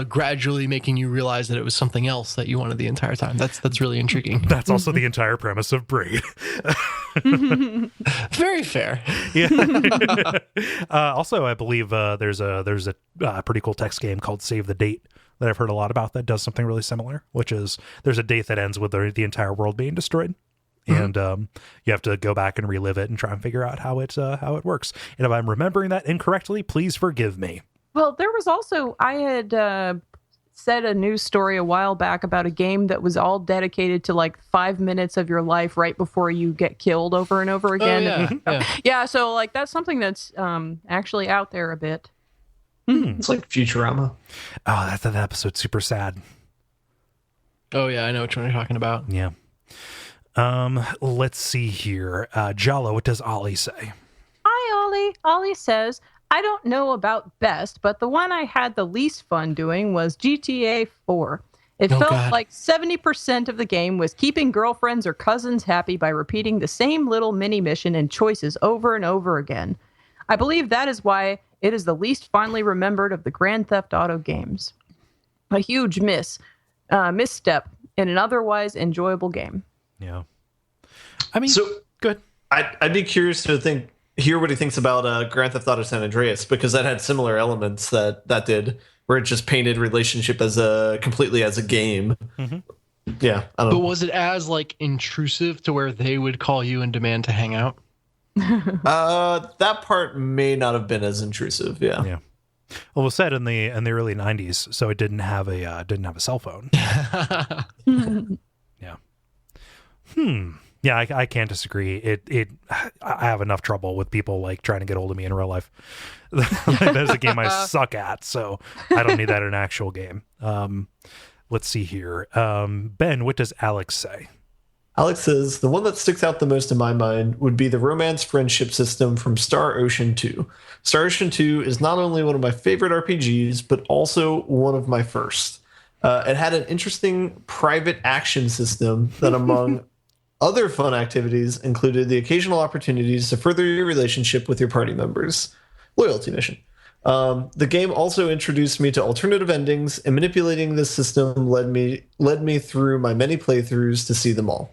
gradually making you realize that it was something else that you wanted the entire time. That's really intriguing. That's also the entire premise of Braid. Very fair. Yeah. Also, I believe there's a pretty cool text game called Save the Date that I've heard a lot about that does something really similar, which is there's a date that ends with the entire world being destroyed. And you have to go back and relive it and try and figure out how it works. And if I'm remembering that incorrectly, please forgive me. Well, there was also, I had said a news story a while back about a game that was all dedicated to like 5 minutes of your life right before you get killed over and over again. Oh, yeah. Yeah, so like that's something that's actually out there a bit. It's like Futurama. Oh, that episode's super sad. Oh, yeah, I know which one you're talking about. Yeah. Let's see here. Jala, what does Ollie say? Hi, Ollie. Ollie says, I don't know about best, but the one I had the least fun doing was GTA 4. It felt like 70% of the game was keeping girlfriends or cousins happy by repeating the same little mini mission and choices over and over again. I believe that is why it is the least fondly remembered of the Grand Theft Auto games. A huge misstep in an otherwise enjoyable game. Yeah. I mean, so good. I'd be curious to hear what he thinks about Grand Theft Auto San Andreas, because that had similar elements that did, where it just painted relationship as completely as a game. Yeah, I don't know. But was it as like intrusive to where they would call you and demand to hang out? That part may not have been as intrusive. Yeah. Well, it was set in the early 90s, so it didn't have a cell phone. Yeah. Yeah, I can't disagree. I have enough trouble with people like trying to get hold of me in real life. That's a game I suck at, so I don't need that in an actual game. Let's see here. Ben, what does Alex say? Alex says, the one that sticks out the most in my mind would be the romance friendship system from Star Ocean 2. Star Ocean 2 is not only one of my favorite RPGs, but also one of my first. It had an interesting private action system that, among other fun activities, included the occasional opportunities to further your relationship with your party members. Loyalty mission. The game also introduced me to alternative endings, and manipulating this system led me through my many playthroughs to see them all.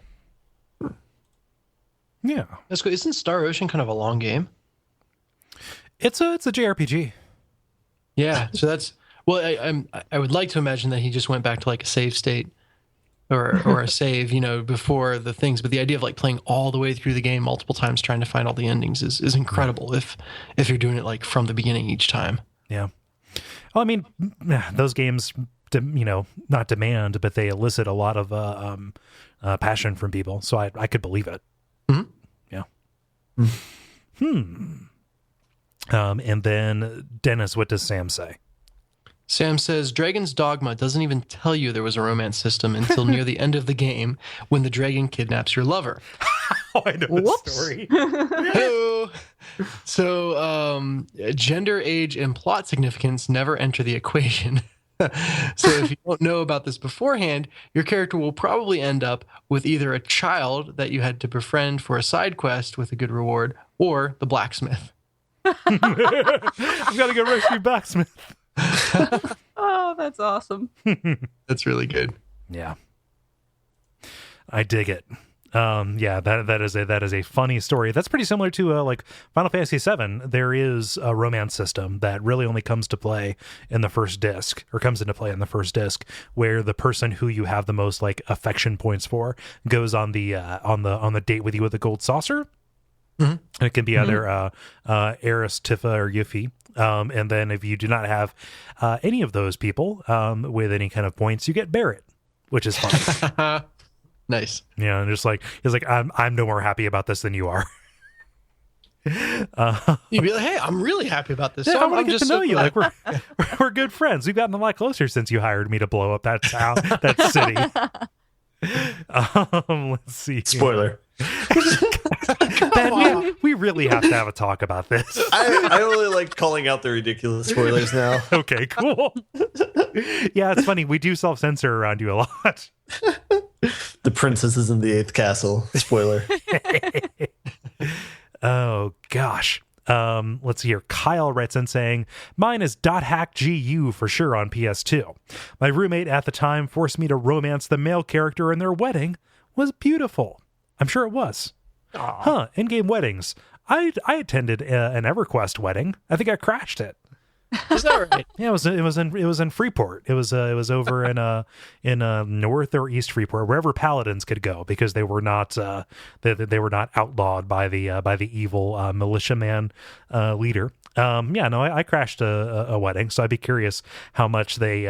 Yeah, That's good. Isn't Star Ocean kind of a long game? it's a JRPG. Yeah. So that's I would like to imagine that he just went back to like a save state or a save, before the things. But the idea of like playing all the way through the game multiple times trying to find all the endings is incredible. If you're doing it like from the beginning each time. Yeah. Well, I mean, those games, not demand, but they elicit a lot of passion from people. So I could believe it. Mm-hmm. Yeah. And then Dennis, what does Sam say? Sam says, Dragon's Dogma doesn't even tell you there was a romance system until near the end of the game when the dragon kidnaps your lover. Oh, I know this Whoops. story. Hello. So, gender, age, and plot significance never enter the equation. So if you don't know about this beforehand, your character will probably end up with either a child that you had to befriend for a side quest with a good reward, or the blacksmith. I've got to go rescue blacksmith. Oh, that's awesome. That's really good. Yeah, I dig it. Yeah, that is a funny story. That's pretty similar to like Final Fantasy VII. There is a romance system that really only comes into play in the first disc, where the person who you have the most like affection points for goes on the date with you with the gold saucer. Mm-hmm. And it can be either Eris, Tifa, or Yuffie. And then if you do not have any of those people with any kind of points, you get Barrett, which is fun. Nice. Yeah, and just like he's like, I'm no more happy about this than you are. You'd be like, hey, I'm really happy about this. Yeah, So I want I'm to get just to know so you. glad. Like we're good friends. We've gotten a lot closer since you hired me to blow up that town, that city. Let's see. Spoiler. Ben, we really have to have a talk about this. I only like calling out the ridiculous spoilers now. Okay, cool. Yeah, it's funny. We do self-censor around you a lot. The princess is in the 8th castle. Spoiler. Oh, gosh. Let's see here. Kyle writes in saying, mine is .hackgu for sure on PS2. My roommate at the time forced me to romance the male character, and their wedding was beautiful. I'm sure it was. Aww. Huh, in-game weddings. I attended an EverQuest wedding. I think I crashed it. Is that right? Yeah, it was in Freeport. It was over in North or East Freeport, wherever paladins could go, because they were not they were not outlawed by the evil militiaman leader. I crashed a wedding, so I'd be curious how much they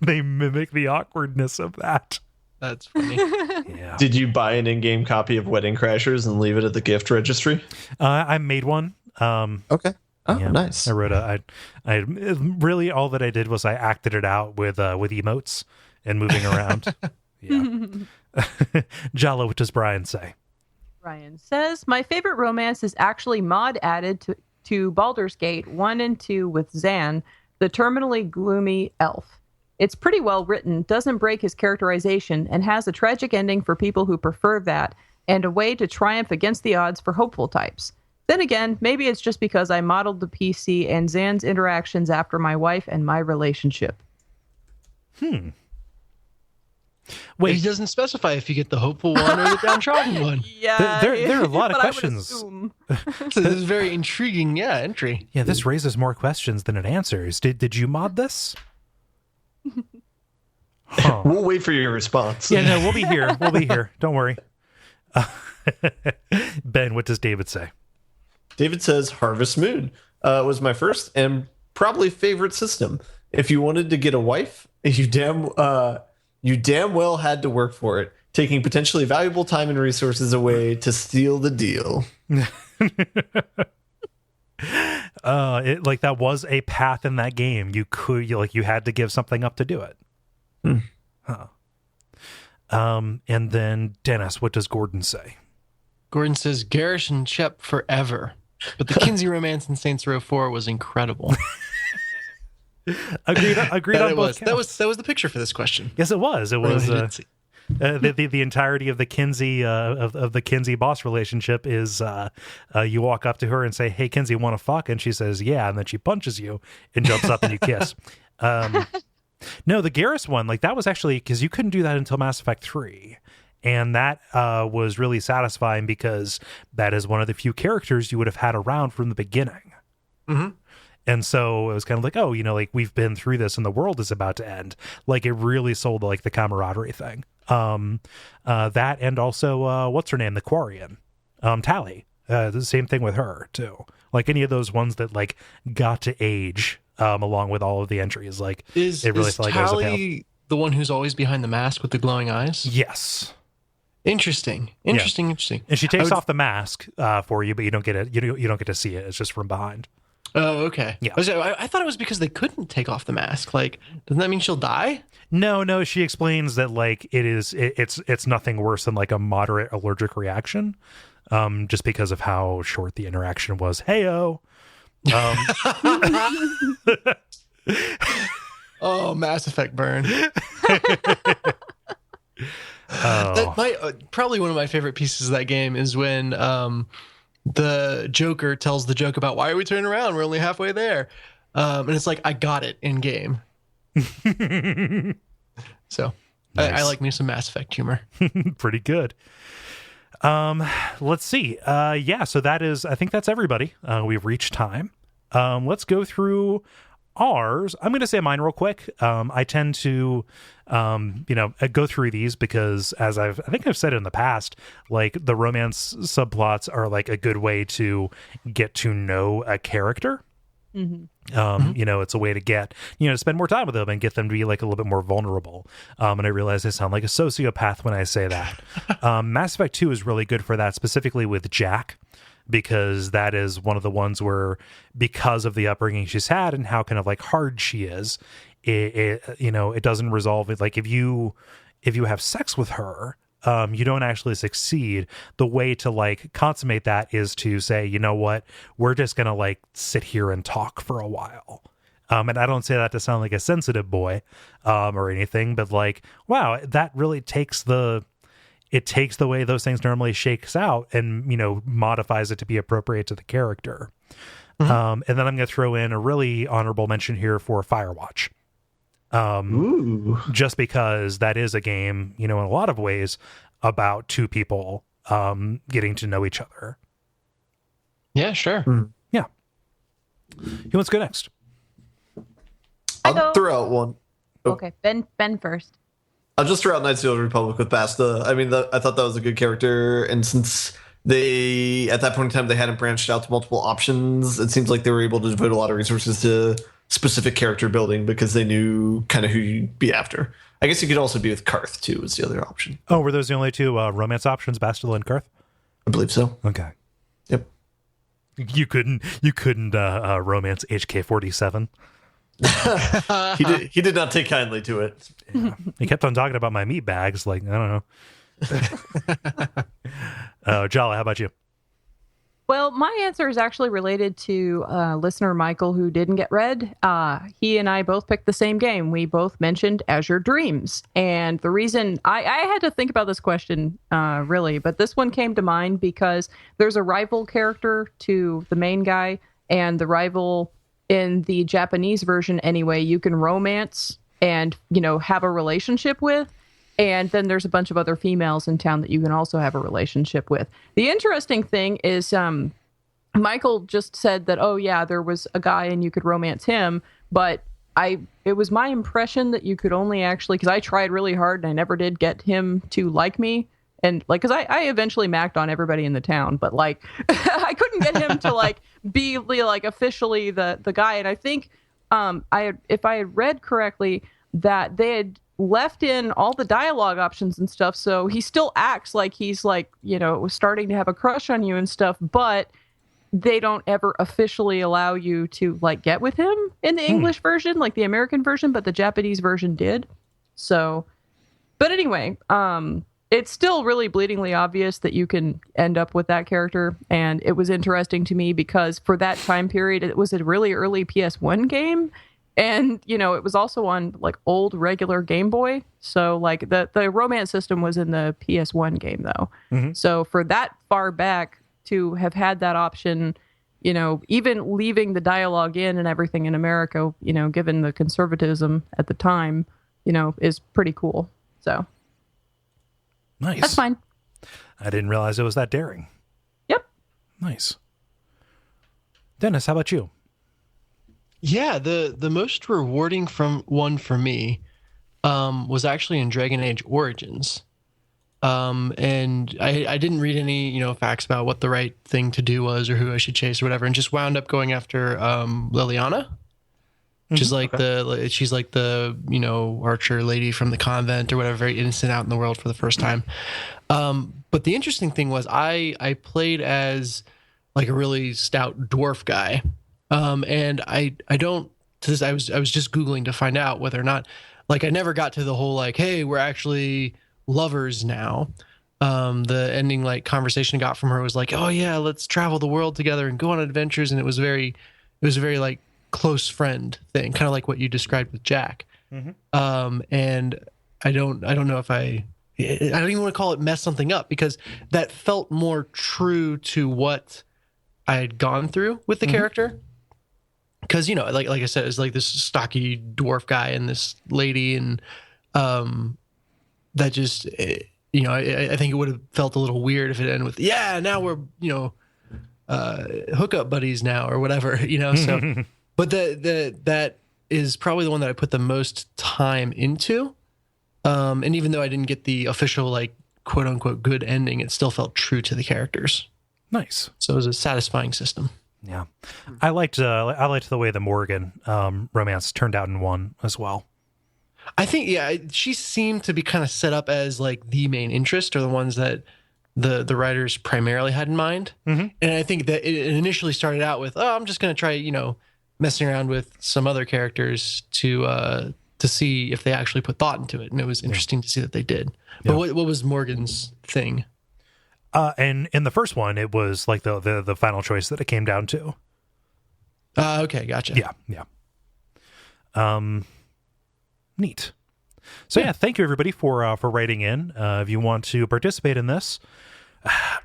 mimic the awkwardness of that. That's funny. Yeah. Did you buy an in-game copy of Wedding Crashers and leave it at the gift registry? I made one. Okay. Oh, yeah, nice. I wrote I really all that I did was I acted it out with emotes and moving around. Yeah. Jala, what does Brian say? Brian says, my favorite romance is actually mod added to Baldur's Gate 1 and 2 with Zan, the terminally gloomy elf. It's pretty well written, doesn't break his characterization, and has a tragic ending for people who prefer that, and a way to triumph against the odds for hopeful types. Then again, maybe it's just because I modeled the PC and Zan's interactions after my wife and my relationship. Wait, He doesn't specify if you get the hopeful one or the downtrodden one. Yeah, there are a lot of but I would questions. assume. So this is very intriguing, entry. Yeah, this raises more questions than it answers. Did you mod this? Huh. We'll wait for your response. Yeah, no, we'll be here. Don't worry. Ben, what does David say? David says Harvest Moon was my first and probably favorite system. If you wanted to get a wife, you damn well had to work for it. taking potentially valuable time and resources away to steal the deal. Like that was a path in that game. You had to give something up to do it. Huh. And then Dennis, what does Gordon say? Gordon says Garish and Shep forever, but the Kinsey romance in Saints Row 4 was incredible. Agreed on both counts. That was the picture for this question. Yes, it was. It was the entirety of the Kinsey of the Kinsey boss relationship is you walk up to her and say, "Hey, Kinsey, want to fuck?" And she says, "Yeah," and then she punches you and jumps up and you kiss. No, the Garrus one, like that was actually because you couldn't do that until Mass Effect 3. And that was really satisfying because that is one of the few characters you would have had around from the beginning. Mm-hmm. And so it was kind of like, oh, like we've been through this and the world is about to end. Like it really sold like the camaraderie thing. That and also, what's her name? The Quarian, Tally. The same thing with her too. Like any of those ones that like got to age along with all of the entries. Like is Tally the one who's always behind the mask with the glowing eyes? Yes. Interesting. And she takes off the mask for you, but you don't get it. You don't get to see it. It's just from behind. Oh, okay. Yeah. I thought it was because they couldn't take off the mask. Like, doesn't that mean she'll die? No. She explains that like it's nothing worse than like a moderate allergic reaction, just because of how short the interaction was. Heyo. Oh, Mass Effect burn. Probably one of my favorite pieces of that game is when the Joker tells the joke about why are we turning around? We're only halfway there. And it's like, I got it in game. So nice. I like me some Mass Effect humor. Pretty good. Let's see. So I think that's everybody. We've reached time. Let's go through ours. I'm going to say mine real quick. I tend to, go through these because as I think I've said in the past, like the romance subplots are like a good way to get to know a character. Mm-hmm. It's a way to get, to spend more time with them and get them to be like a little bit more vulnerable. And I realize I sound like a sociopath when I say that. Mass Effect 2 is really good for that, specifically with Jack, because that is one of the ones where, because of the upbringing she's had and how kind of like hard she is, it doesn't resolve it. Like if you have sex with her, you don't actually succeed. The way to like consummate that is to say, you know what, we're just going to like sit here and talk for a while. And I don't say that to sound like a sensitive boy, or anything, but like, wow, that really takes the way those things normally shakes out and, modifies it to be appropriate to the character. Mm-hmm. And then I'm going to throw in a really honorable mention here for Firewatch. Just because that is a game, in a lot of ways about two people, getting to know each other. Yeah, sure. Yeah. Who wants to go next? I'll throw out one. Oh. Okay. Ben first. I'll just throw out Knights of the Old Republic with Basta. I mean, I thought that was a good character, and since they, at that point in time, they hadn't branched out to multiple options, it seems like they were able to devote a lot of resources to specific character building because they knew kind of who you'd be after. I guess you could also be with Karth, too, was the other option. Oh, were those the only two romance options, Bastila and Karth? I believe so. Okay. Yep. You couldn't romance HK-47? He did not take kindly to it. Yeah. He kept on talking about my meat bags. Like, I don't know. Jala, how about you? Well, my answer is actually related to listener Michael, who didn't get read. He and I both picked the same game. We both mentioned Azure Dreams. And the reason I had to think about this question, really, but this one came to mind because there's a rival character to the main guy, and the rival in the Japanese version anyway, you can romance and, have a relationship with. And then there's a bunch of other females in town that you can also have a relationship with. The interesting thing is Michael just said that, oh, yeah, there was a guy and you could romance him. But it was my impression that you could only actually, because I tried really hard and I never did get him to like me. And like, because I eventually macked on everybody in the town, but like I couldn't get him to like be like officially the guy. And I think if I had read correctly that they had left in all the dialogue options and stuff, so he still acts like he's like, starting to have a crush on you and stuff, but they don't ever officially allow you to like get with him in the English version, like the American version, but the Japanese version did. So, but anyway, it's still really bleedingly obvious that you can end up with that character. And it was interesting to me because for that time period, it was a really early PS1 game. And, it was also on like old regular Game Boy. So like the romance system was in the PS1 game though. Mm-hmm. So for that far back to have had that option, even leaving the dialogue in and everything in America, given the conservatism at the time, is pretty cool. So. Nice. That's fine. I didn't realize it was that daring. Yep. Nice. Dennis, how about you? Yeah, the most rewarding one for me was actually in Dragon Age Origins. And I didn't read any, facts about what the right thing to do was or who I should chase or whatever, and just wound up going after Liliana. She's like she's like the archer lady from the convent or whatever, very innocent out in the world for the first time. But the interesting thing was I played as like a really stout dwarf guy, and I don't to this I was just Googling to find out whether or not, like, I never got to the whole like, hey, we're actually lovers now. The ending like conversation I got from her was like, oh yeah, let's travel the world together and go on adventures, and it was a very like close friend thing, kind of like what you described with Jack. Mm-hmm. And I don't know if I don't even want to call it mess something up, because that felt more true to what I had gone through with the character. Because, like I said, it's like this stocky dwarf guy and this lady, and that just, I think it would have felt a little weird if it ended with, yeah, now we're, hookup buddies now or whatever, so. But that is probably the one that I put the most time into. And even though I didn't get the official, like, quote unquote good ending, it still felt true to the characters. Nice. So it was a satisfying system. Yeah. I liked the way the Morgan romance turned out in 1 as well. I think, she seemed to be kind of set up as like the main interest, or the ones that the writers primarily had in mind. Mm-hmm. And I think that it initially started out with, I'm just going to try, messing around with some other characters to see if they actually put thought into it. And it was interesting to see that they did. But what was Morgan's thing? And in the first one, it was like the final choice that it came down to. Okay, gotcha. Yeah. Neat. So thank you everybody for writing in. If you want to participate in this,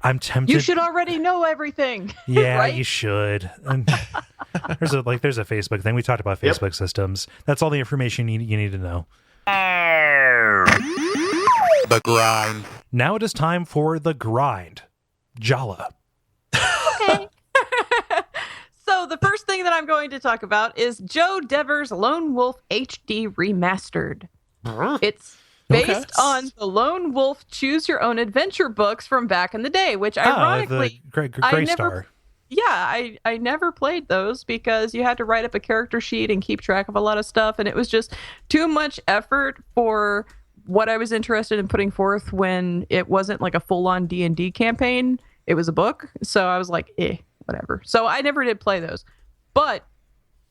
I'm tempted. You should already know everything. Yeah, right? You should. There's a Facebook thing. We talked about Facebook systems. That's all the information you need to know. The grind. Now it is time for the grind. Jala. Okay. So the first thing that I'm going to talk about is Joe Dever's Lone Wolf HD Remastered. It's based on the Lone Wolf Choose Your Own Adventure books from back in the day, which ironically, the Gray Star. I never played those because you had to write up a character sheet and keep track of a lot of stuff, and it was just too much effort for what I was interested in putting forth when it wasn't like a full-on D&D campaign. It was a book, so I was like, whatever. So I never did play those. But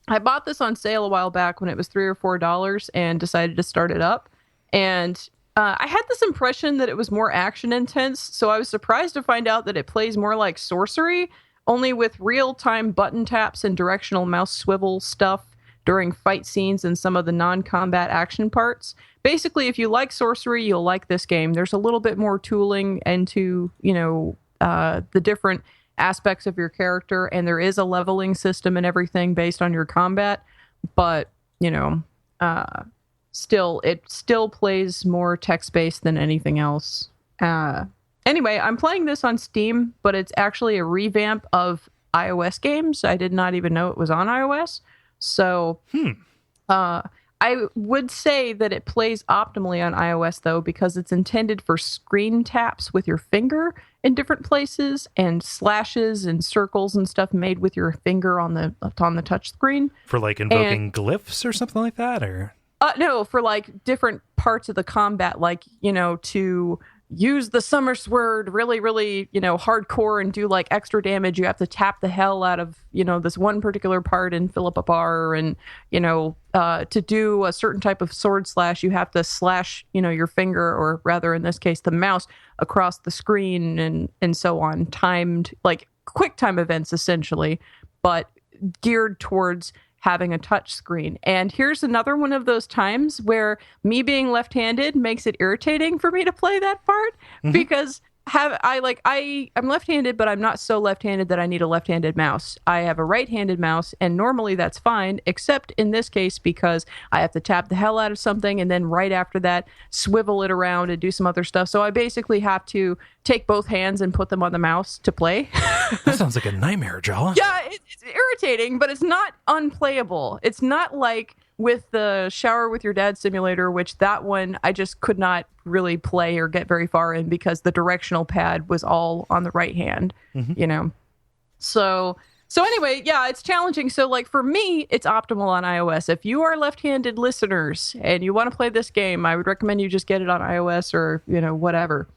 I bought this on sale a while back when it was $3 or $4 and decided to start it up. And I had this impression that it was more action intense, so I was surprised to find out that it plays more like sorcery, only with real-time button taps and directional mouse swivel stuff during fight scenes and some of the non-combat action parts. Basically, if you like sorcery, you'll like this game. There's a little bit more tooling into, the different aspects of your character, and there is a leveling system and everything based on your combat, but, it still plays more text-based than anything else. Anyway, I'm playing this on Steam, but it's actually a revamp of iOS games. I did not even know it was on iOS. So I would say that it plays optimally on iOS, though, because it's intended for screen taps with your finger in different places and slashes and circles and stuff made with your finger on the touch screen. For like invoking glyphs or something like that, or... No, for like different parts of the combat, like, to use the summer sword really, really, hardcore and do like extra damage, you have to tap the hell out of, this one particular part and fill up a bar. And, to do a certain type of sword slash, you have to slash, your finger, or rather in this case, the mouse across the screen and so on. Timed, like quick time events essentially, but geared towards having a touch screen. And here's another one of those times where me being left-handed makes it irritating for me to play that part, because I'm left-handed, but I'm not so left-handed that I need a left-handed mouse. I have a right-handed mouse, and normally that's fine, except in this case because I have to tap the hell out of something and then right after that swivel it around and do some other stuff. So I basically have to take both hands and put them on the mouse to play. That sounds like a nightmare, Jala. Yeah, it's irritating, but it's not unplayable. It's not like with the Shower with Your Dad simulator, which that one I just could not really play or get very far in because the directional pad was all on the right hand, So anyway, yeah, it's challenging. So like for me, it's optimal on iOS. If you are left-handed listeners and you want to play this game, I would recommend you just get it on iOS or, whatever.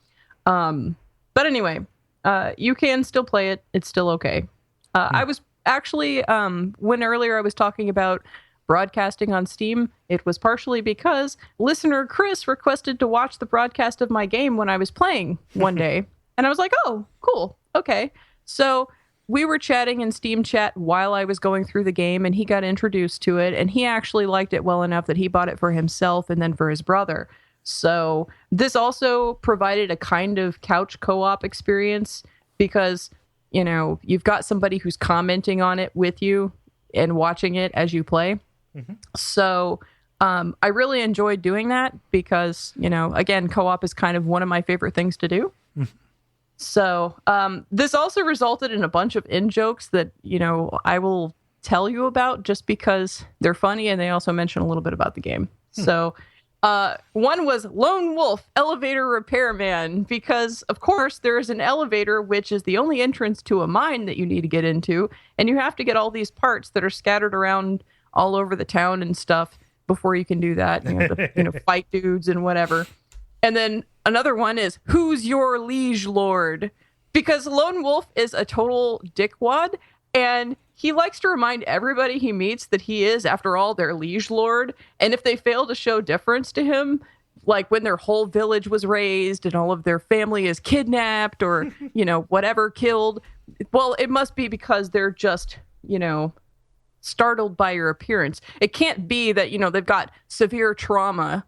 But anyway, you can still play it. It's still okay. I was actually, when earlier I was talking about broadcasting on Steam, it was partially because listener Chris requested to watch the broadcast of my game when I was playing one day. And I was like, oh, cool. Okay. So we were chatting in Steam chat while I was going through the game, and he got introduced to it, and he actually liked it well enough that he bought it for himself and then for his brother. So this also provided a kind of couch co-op experience because, you've got somebody who's commenting on it with you and watching it as you play. So I really enjoyed doing that because, again, co-op is kind of one of my favorite things to do. So this also resulted in a bunch of in-jokes that, I will tell you about just because they're funny, and they also mention a little bit about the game. So one was Lone Wolf Elevator Repairman, because, of course, there is an elevator, which is the only entrance to a mine that you need to get into, and you have to get all these parts that are scattered around all over the town and stuff before you can do that. You have to, fight dudes and whatever. And then another one is, who's your liege lord? Because Lone Wolf is a total dickwad, and he likes to remind everybody he meets that he is, after all, their liege lord. And if they fail to show deference to him, like when their whole village was razed and all of their family is kidnapped or, whatever, killed, well, it must be because they're just, startled by your appearance. It can't be that, they've got severe trauma,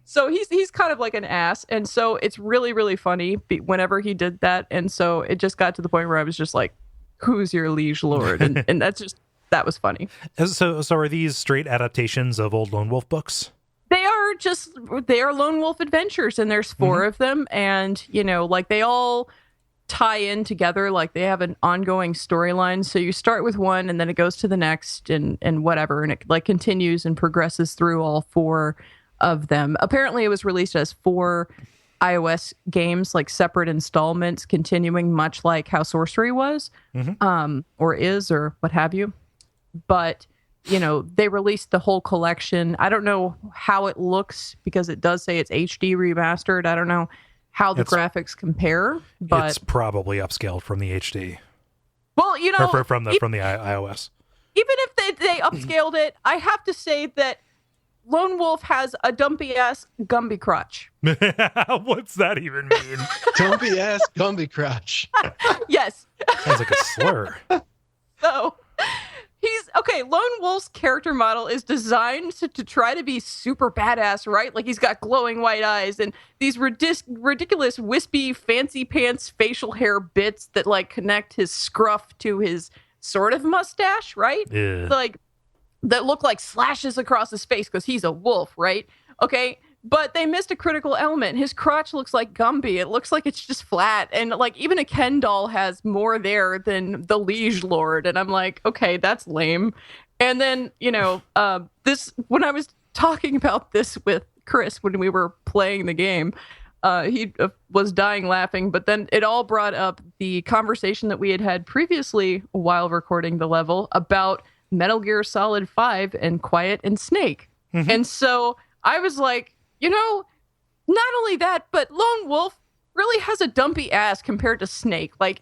So he's kind of like an ass. And so it's really, really funny whenever he did that. And so it just got to the point where I was just like, who's your liege lord? And that was funny. So are these straight adaptations of old Lone Wolf books? They are Lone Wolf adventures, and there's 4 of them. And, they all tie in together, like they have an ongoing storyline. So you start with one and then it goes to the next and whatever. And it like continues and progresses through all 4 of them. Apparently it was released as 4 iOS games, like separate installments, continuing much like how Sorcery was, or is, or what have you. But, they released the whole collection. I don't know how it looks because it does say it's HD remastered. I don't know how the graphics compare, but it's probably upscaled from the HD. Well, or from the iOS. Even if they upscaled it, I have to say that Lone Wolf has a dumpy ass Gumby crotch. What's that even mean? Dumpy ass Gumby crotch. Yes. Sounds like a slur. So Lone Wolf's character model is designed to try to be super badass, right? Like he's got glowing white eyes and these ridiculous wispy fancy pants facial hair bits that like connect his scruff to his sort of mustache, right? Yeah. Like that look like slashes across his face because he's a wolf, right? Okay. But they missed a critical element. His crotch looks like Gumby. It looks like it's just flat. And like even a Ken doll has more there than the liege lord. And I'm like, okay, that's lame. And then, when I was talking about this with Chris when we were playing the game, he was dying laughing. But then it all brought up the conversation that we had previously while recording the level about Metal Gear Solid 5 and Quiet and Snake. Mhm. And so I was like, not only that, but Lone Wolf really has a dumpy ass compared to Snake. Like,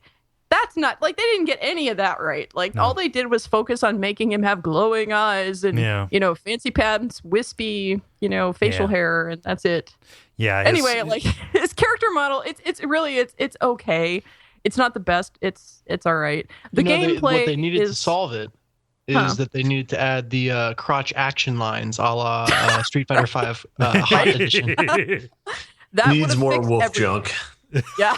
that's not, like, they didn't get any of that right. Like, No. all they did was focus on making him have glowing eyes and, Yeah. fancy pants, wispy, facial Yeah. hair, and that's it. Yeah. Anyway, like, his character model, it's really, it's okay. It's not the best. It's all right. The gameplay what they needed is to solve it is Huh. that they needed to add the crotch action lines, a la Street Fighter V Hot Edition. that Needs would've more fixed wolf everything. junk. Yeah.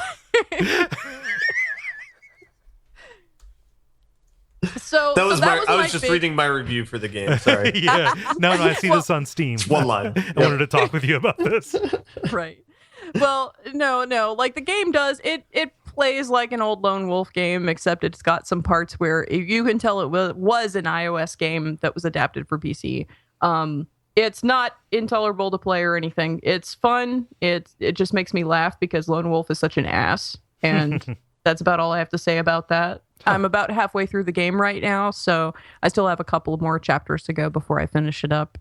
So That was that I my was just big- reading my review for the game. Sorry. Yeah. No, I see this on Steam. One line. I wanted to talk with you about this. right. Well, no. Like the game does it plays like an old Lone Wolf game, except it's got some parts where you can tell it was an iOS game that was adapted for PC. It's not intolerable to play or anything. It's fun. It just makes me laugh because Lone Wolf is such an ass, and that's about all I have to say about that. I'm about halfway through the game right now, so I still have a couple more chapters to go before I finish it up.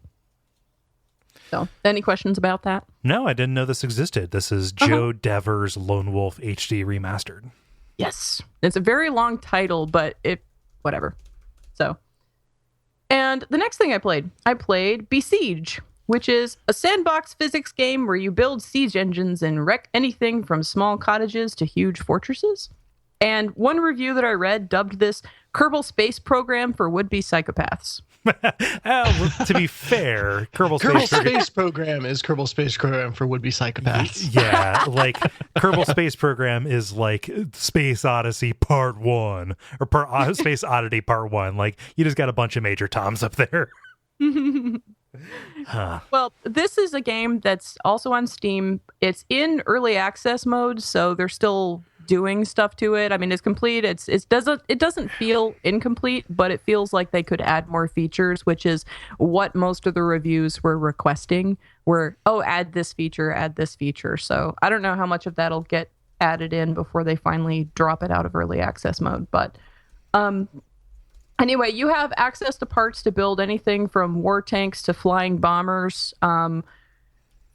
So, any questions about that? No, I didn't know this existed. This is Joe Dever's Lone Wolf HD Remastered. Yes. It's a very long title, but whatever. So, and the next thing I played Besiege, which is a sandbox physics game where you build siege engines and wreck anything from small cottages to huge fortresses. And one review that I read dubbed this Kerbal Space Program for would-be psychopaths. Well, to be fair, Kerbal Kerbal Space Program. Space Program is Kerbal Space Program for would-be psychopaths. Yeah, like Kerbal Space Program is like Space Odyssey Part 1 or Space Oddity Part 1. Like, you just got a bunch of Major Toms up there. Huh. Well, this is a game that's also on Steam. It's in early access mode, so they're still doing stuff to it. I mean, it's complete. It doesn't feel incomplete, but it feels like they could add more features, which is what most of the reviews were requesting. Add this feature, add this feature. So I don't know how much of that'll get added in before they finally drop it out of early access mode. But anyway, you have access to parts to build anything from war tanks to flying bombers.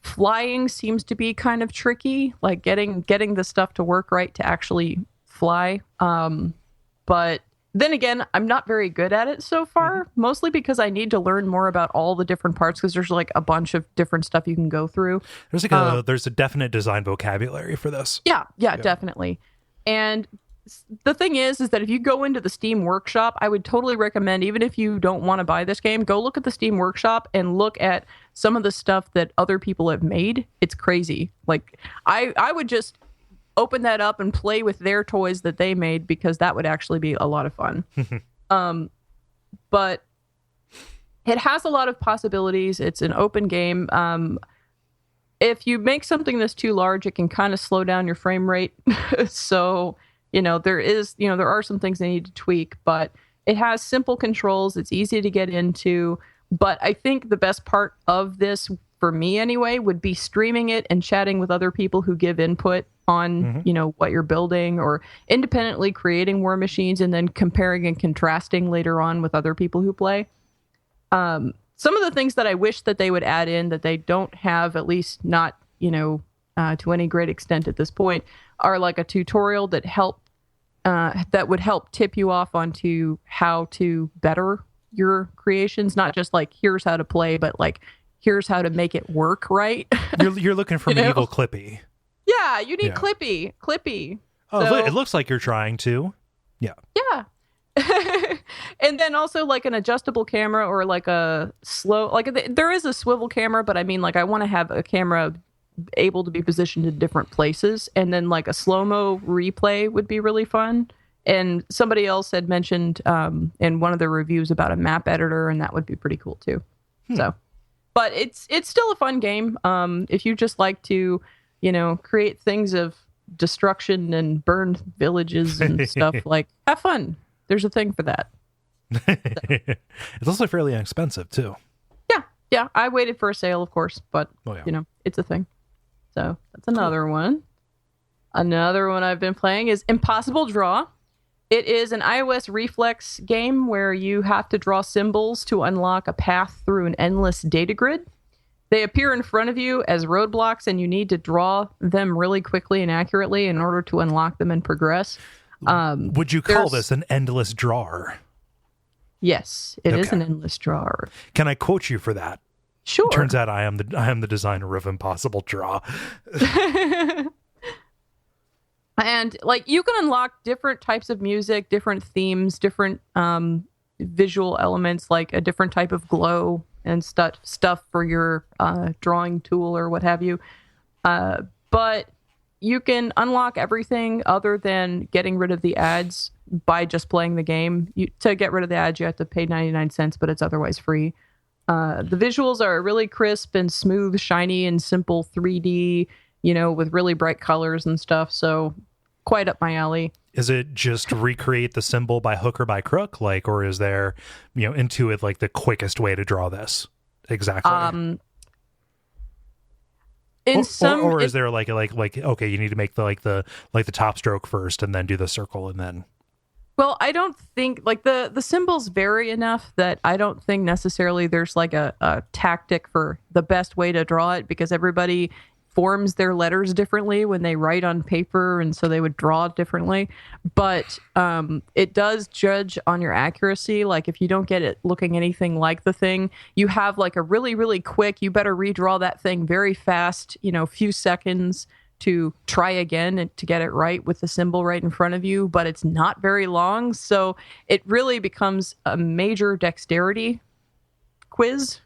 Flying seems to be kind of tricky, like getting the stuff to work right to actually fly. But then again, I'm not very good at it so far, mostly because I need to learn more about all the different parts because there's like a bunch of different stuff you can go through. There's like there's a definite design vocabulary for this. Yeah, definitely. And the thing is that if you go into the Steam Workshop, I would totally recommend, even if you don't want to buy this game, go look at the Steam Workshop and look at some of the stuff that other people have made. It's crazy. Like, I would just open that up and play with their toys that they made because that would actually be a lot of fun. But it has a lot of possibilities. It's an open game. If you make something that's too large, it can kind of slow down your frame rate. So, there are some things they need to tweak, but it has simple controls. It's easy to get into. But I think the best part of this, for me anyway, would be streaming it and chatting with other people who give input on, what you're building, or independently creating war machines and then comparing and contrasting later on with other people who play. Some of the things that I wish that they would add in that they don't have, at least not, to any great extent at this point, are like a tutorial that would help tip you off onto how to better your creations, not just like here's how to play, but like here's how to make it work right. You're looking for medieval Clippy. Yeah, you need Clippy. Oh, So, it looks like you're trying to. Yeah. yeah. And then also like an adjustable camera or like a slow, like there is a swivel camera, but I mean, like I want to have a camera able to be positioned in different places, and then like a slow-mo replay would be really fun. And somebody else had mentioned in one of the reviews about a map editor, and that would be pretty cool too. So, but it's still a fun game. If you just like to, create things of destruction and burn villages and stuff, like have fun. There's a thing for that. It's also fairly inexpensive too. Yeah. I waited for a sale, of course, but it's a thing. So that's another one. Another one I've been playing is Impossible Draw. It is an iOS reflex game where you have to draw symbols to unlock a path through an endless data grid. They appear in front of you as roadblocks, and you need to draw them really quickly and accurately in order to unlock them and progress. Would you call this an endless drawer? Yes, it is an endless drawer. Can I quote you for that? Sure. Turns out I am the designer of Impossible Draw. And like you can unlock different types of music, different themes, different visual elements, like a different type of glow and stuff for your drawing tool or what have you. But you can unlock everything other than getting rid of the ads by just playing the game. To get rid of the ads, you have to pay 99 cents, but it's otherwise free. The visuals are really crisp and smooth, shiny and simple 3D, with really bright colors and stuff. So quite up my alley. Is it just recreate the symbol by hook or by crook? or is there, Intuit like the quickest way to draw this? Exactly. Or is there like okay, you need to make the top stroke first and then do the circle and then. Well, I don't think the symbols vary enough that I don't think necessarily there's like a tactic for the best way to draw it, because everybody forms their letters differently when they write on paper, and so they would draw it differently. But it does judge on your accuracy. Like if you don't get it looking anything like the thing, you have like a really, really quick, you better redraw that thing very fast, few seconds to try again and to get it right with the symbol right in front of you, but it's not very long. So it really becomes a major dexterity quiz,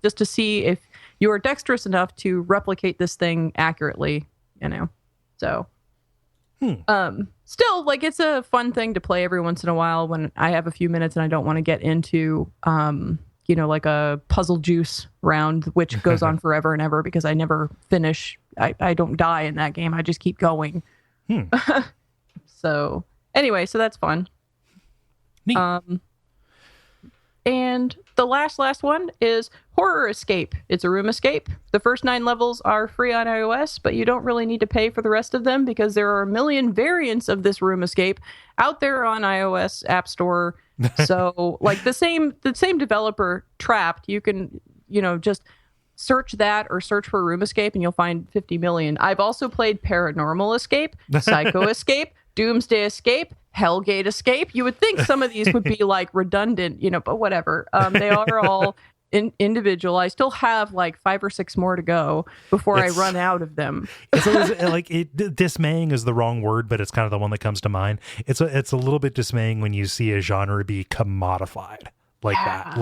just to see if you are dexterous enough to replicate this thing accurately, So still, like, it's a fun thing to play every once in a while when I have a few minutes and I don't want to get into like a puzzle juice round, which goes on forever and ever because I never finish. I don't die in that game. I just keep going. So anyway, so that's fun. Neat. And the last one is Horror Escape. It's a room escape. The first 9 levels are free on iOS, but you don't really need to pay for the rest of them because there are a million variants of this room escape out there on iOS App Store. So like the same developer, Trapped, you can, just search that or search for room escape and you'll find 50 million. I've also played Paranormal Escape, Psycho Escape, Doomsday Escape, Hellgate Escape. You would think some of these would be like redundant, but whatever. They are all individual. I still have like 5 or 6 more to go before I run out of them. It's always, dismaying is the wrong word, but it's kind of the one that comes to mind. It's a little bit dismaying when you see a genre be commodified like that.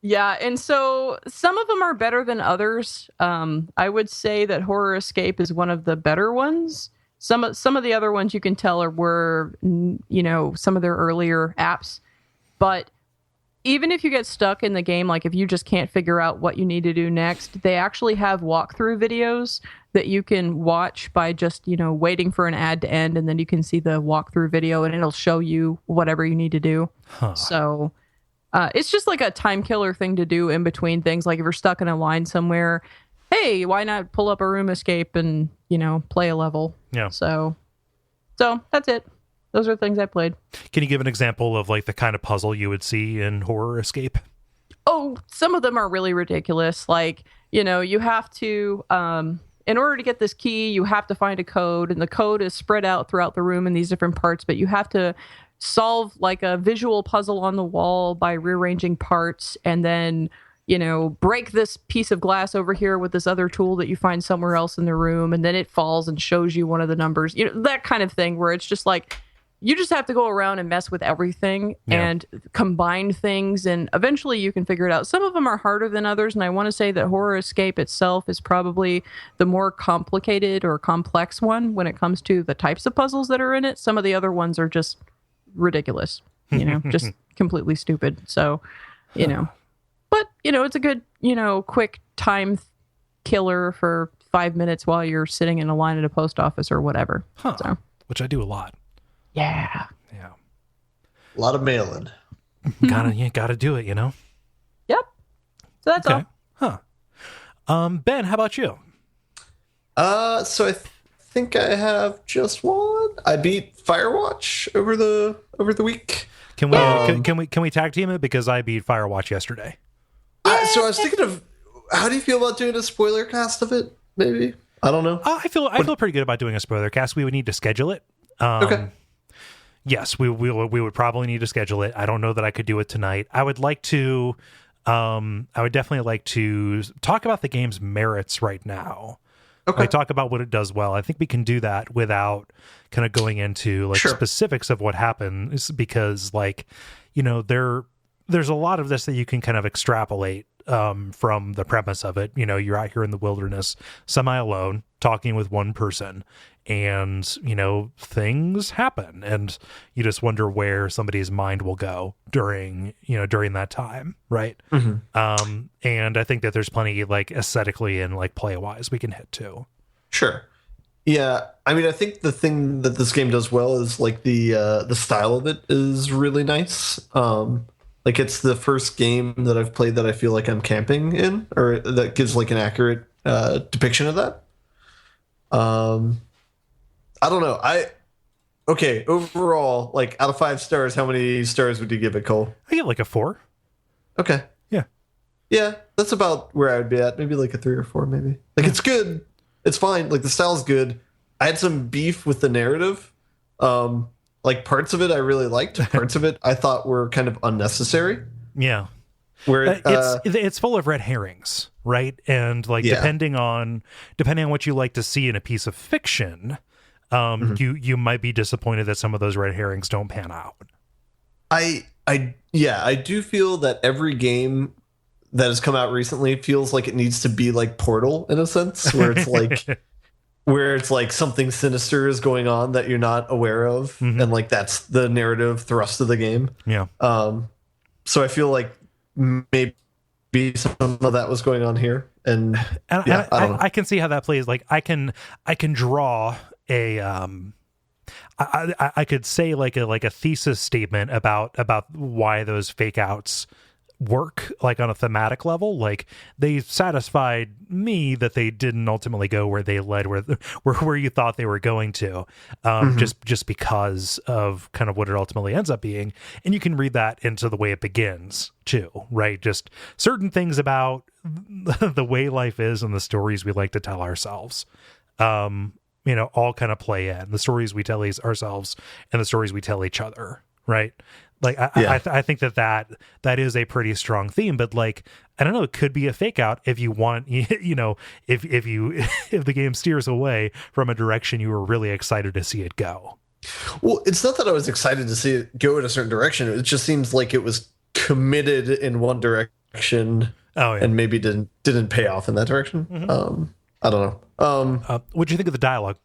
Yeah, and so some of them are better than others. I would say that Horror Escape is one of the better ones. Some of the other ones you can tell were some of their earlier apps. But even if you get stuck in the game, like if you just can't figure out what you need to do next, they actually have walkthrough videos that you can watch by just, waiting for an ad to end, and then you can see the walkthrough video and it'll show you whatever you need to do. So it's just like a time killer thing to do in between things. Like if you're stuck in a line somewhere, hey, why not pull up a room escape and, play a level? Yeah. So that's it. Those are things I played. Can you give an example of like the kind of puzzle you would see in Horror Escape? Oh, some of them are really ridiculous. Like, you have to, in order to get this key, you have to find a code, and the code is spread out throughout the room in these different parts, but you have to solve like a visual puzzle on the wall by rearranging parts, and then break this piece of glass over here with this other tool that you find somewhere else in the room, and then it falls and shows you one of the numbers, that kind of thing, where it's just like you just have to go around and mess with everything and combine things, and eventually you can figure it out. Some of them are harder than others, and I want to say that Horror Escape itself is probably the more complicated or complex one when it comes to the types of puzzles that are in it. Some of the other ones are just ridiculous, just completely stupid. So, but, it's a good, quick time killer for 5 minutes while you're sitting in a line at a post office or whatever. So. Which I do a lot. Yeah. Yeah. A lot of mail-in. Gotta do it, Yep. So that's all. Huh. Ben, how about you? So I think I have just one. I beat Firewatch over the week. Can we tag team it, because I beat Firewatch yesterday? So I was thinking of, how do you feel about doing a spoiler cast of it? Maybe, I don't know. I feel pretty good about doing a spoiler cast. We would need to schedule it. Okay. Yes, we would probably need to schedule it. I don't know that I could do it tonight. I would like to. I would definitely like to talk about the game's merits right now. Okay. Like, talk about what it does well. I think we can do that without kind of going into like specifics of what happens, because like, there's a lot of this that you can kind of extrapolate from the premise of it. You're out here in the wilderness, semi alone, talking with one person, and things happen, and you just wonder where somebody's mind will go during that time, right? And I think that there's plenty, like, aesthetically and like play wise, we can hit too. Sure. Yeah, I mean, I think the thing that this game does well is like the style of it is really nice. Like, it's the first game that I've played that I feel like I'm camping in, or that gives like an accurate depiction of that. I don't know. Okay, overall, like, out of 5 stars, how many stars would you give it, Cole? I give like a 4. Okay. Yeah, that's about where I would be at. Maybe like a 3 or 4, maybe. Like, it's good. It's fine. Like, the style's good. I had some beef with the narrative. Like, parts of it I really liked. Parts of it I thought were kind of unnecessary. Yeah. Where it's full of red herrings, right? And like, depending on what you like to see in a piece of fiction, you might be disappointed that some of those red herrings don't pan out. I do feel that every game that has come out recently feels like it needs to be like Portal, in a sense, where it's like where it's like something sinister is going on that you're not aware of, and like that's the narrative thrust of the game. Yeah. So I feel like maybe some of that was going on here, and I don't know. I can see how that plays. Like, I can draw a I could say like a thesis statement about why those fake outs work, like on a thematic level. Like, they satisfied me that they didn't ultimately go where they led, where you thought they were going to, just because of kind of what it ultimately ends up being. And you can read that into the way it begins too, right? Just certain things about the way life is and the stories we like to tell ourselves, all kind of play in the stories we tell ourselves and the stories we tell each other, right? Like, I think that is a pretty strong theme, but like, I don't know, it could be a fake out if you want, if the game steers away from a direction you were really excited to see it go. Well, it's not that I was excited to see it go in a certain direction. It just seems like it was committed in one direction, and maybe didn't pay off in that direction. I don't know. What'd you think of the dialogue?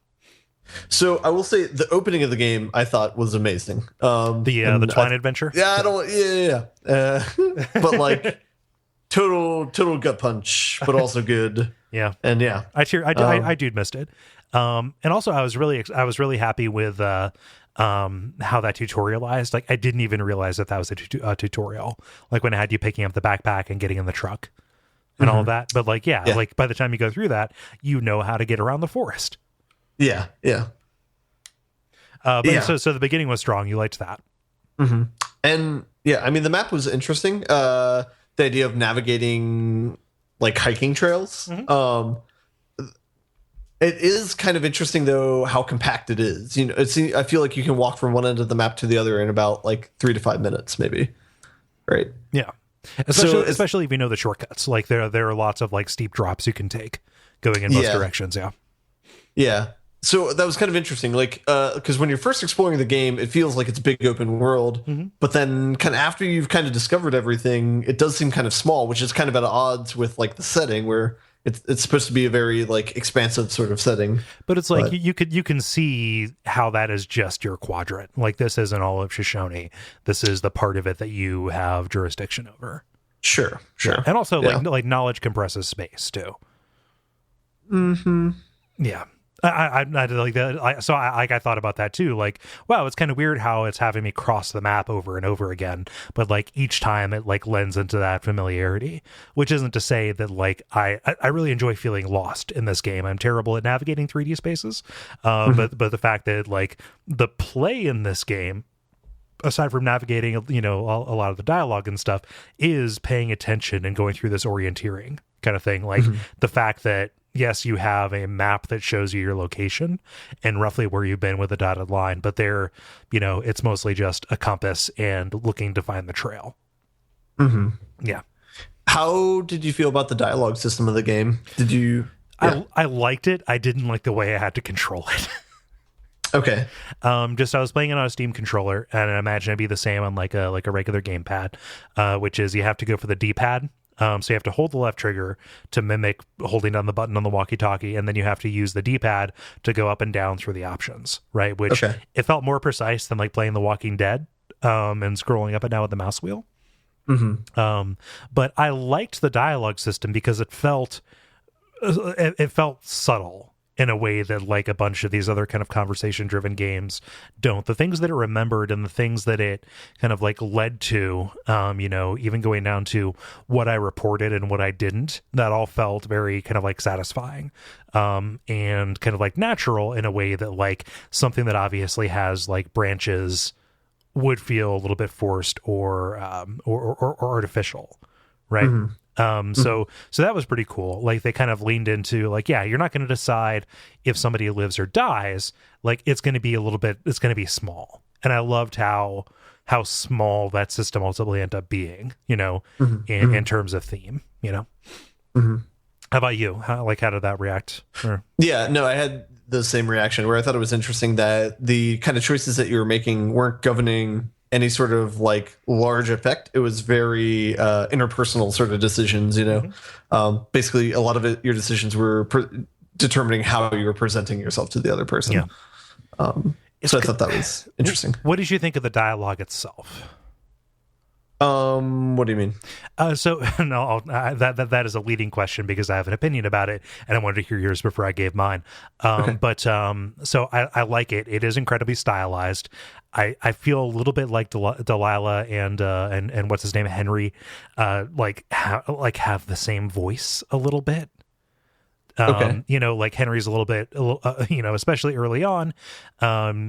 So I will say the opening of the game I thought was amazing. The Twine adventure. Yeah, but like total gut punch, but also good. Yeah, and yeah, I dude missed it. And also I was really happy with how that tutorialized. Like, I didn't even realize that was a tutorial. Like, when it had you picking up the backpack and getting in the truck and all of that. But like, like by the time you go through that, you know how to get around the forest. Yeah. So the beginning was strong. You liked that. And yeah, I mean, the map was interesting. The idea of navigating like hiking trails. It is kind of interesting though how compact it is. I feel like you can walk from one end of the map to the other in about like 3 to 5 minutes, maybe. Right. Yeah. Especially if you know the shortcuts. Like, there are lots of like steep drops you can take going in both directions. Yeah. So that was kind of interesting, like, because when you're first exploring the game, it feels like it's a big open world, but then kind of after you've kind of discovered everything, it does seem kind of small, which is kind of at odds with like the setting, where it's supposed to be a very like expansive sort of setting. But it's like you can see how that is just your quadrant. Like, this isn't all of Shoshone. This is the part of it that you have jurisdiction over. Sure. Yeah. And also like knowledge compresses space too. Yeah. I like that. I thought about that too. Like, wow, it's kind of weird how it's having me cross the map over and over again. But like each time it like lends into that familiarity, which isn't to say that like I really enjoy feeling lost in this game. I'm terrible at navigating 3D spaces. But the fact that like the play in this game, aside from navigating, you know, a lot of the dialogue and stuff, is paying attention and going through this orienteering kind of thing. Like the fact that, yes, you have a map that shows you your location and roughly where you've been with a dotted line, but there, you know, it's mostly just a compass and looking to find the trail. Yeah. How did you feel about the dialogue system of the game? Did you... Yeah. I liked it. I didn't like the way I had to control it. Okay. Just I was playing it on a Steam controller, and I imagine it'd be the same on like a regular gamepad, which is you have to go for the D-pad. So you have to hold the left trigger to mimic holding down the button on the walkie-talkie, and then you have to use the D-pad to go up and down through the options, right? Which it felt more precise than like playing The Walking Dead and scrolling up and down with the mouse wheel. But I liked the dialogue system because it felt subtle in a way that like a bunch of these other kind of conversation driven games don't. The things that it remembered and the things that it kind of like led to, you know, even going down to what I reported and what I didn't, that all felt very kind of like satisfying, and kind of like natural in a way that like something that obviously has like branches would feel a little bit forced or artificial. Right. So that was pretty cool. Like they kind of leaned into like, yeah, you're not going to decide if somebody lives or dies. Like it's going to be it's going to be small. And I loved how small that system ultimately ended up being, you know, in terms of theme, you know. How about you? How did that react? Yeah, no, I had the same reaction where I thought it was interesting that the kind of choices that you were making weren't governing any sort of like large effect. It was very interpersonal sort of decisions, you know. Basically, a lot of it, your decisions were determining how you were presenting yourself to the other person. Yeah. So I thought that was interesting. What did you think of the dialogue itself? What do you mean? So no, that is a leading question because I have an opinion about it, and I wanted to hear yours before I gave mine. But so I like it. It is incredibly stylized. I feel a little bit like Delilah and what's his name, Henry, have the same voice a little bit. You know, like Henry's a little bit, you know, especially early on,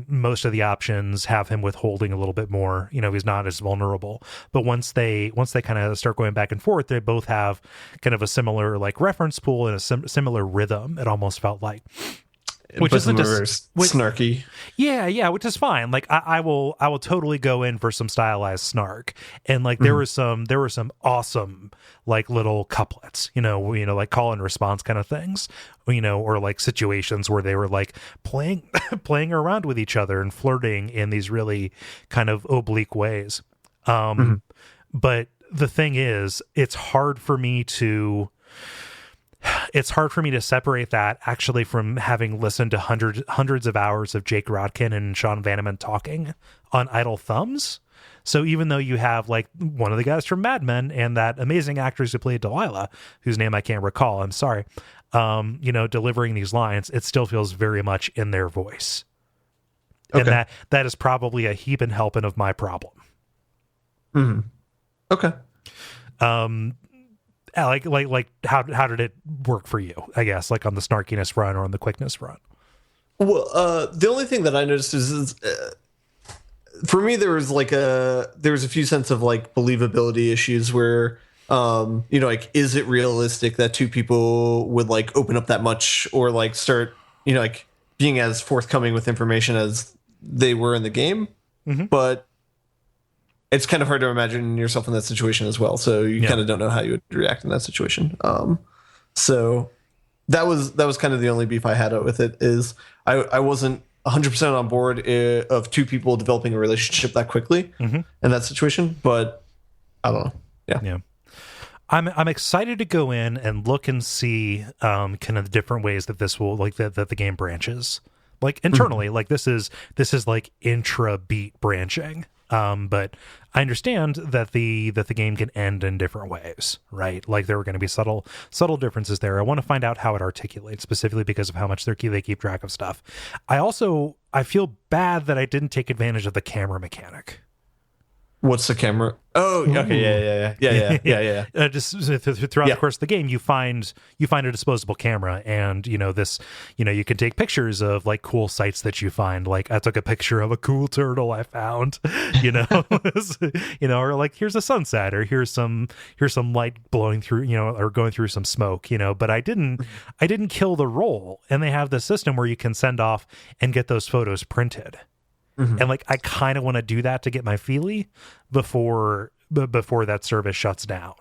most of the options have him withholding a little bit more, you know, he's not as vulnerable, but once they kind of start going back and forth, they both have kind of a similar like reference pool and a similar rhythm. It almost felt like, which isn't snarky. Yeah, which is fine. Like I will totally go in for some stylized snark. And like there were some awesome like little couplets, you know, like call and response kind of things, you know, or like situations where they were like playing around with each other and flirting in these really kind of oblique ways. But the thing is, it's hard for me to separate that actually from having listened to hundreds of hours of Jake Rodkin and Sean Vanneman talking on Idle Thumbs. So even though you have like one of the guys from Mad Men and that amazing actress who played Delilah, whose name I can't recall, I'm sorry, you know, delivering these lines, it still feels very much in their voice. Okay. And that is probably a heap and helping of my problem. Okay. Like how did it work for you, I guess, like on the snarkiness front or on the quickness front? Well, the only thing that I noticed is for me there was a few sense of like believability issues where you know, like, is it realistic that two people would like open up that much or like start, you know, like being as forthcoming with information as they were in the game? But it's kind of hard to imagine yourself in that situation as well. So you kind of don't know how you would react in that situation. So that was kind of the only beef I had with it is I wasn't 100% on board of two people developing a relationship that quickly in that situation, but I don't know. Yeah. I'm excited to go in and look and see kind of the different ways that this will like that the game branches like internally. Like this is like intra beat branching. But I understand that the game can end in different ways, right? Like there are going to be subtle differences there. I want to find out how it articulates, specifically because of how much they keep track of stuff. I feel bad that I didn't take advantage of the camera mechanic. What's the camera? Oh, okay, yeah. Just throughout the course of the game, you find a disposable camera, and you can take pictures of like cool sights that you find. Like I took a picture of a cool turtle I found, or like here's a sunset, or here's some light blowing through, or going through some smoke, But I didn't kill the roll, and they have this system where you can send off and get those photos printed. And like I kind of want to do that to get my feely before that service shuts down.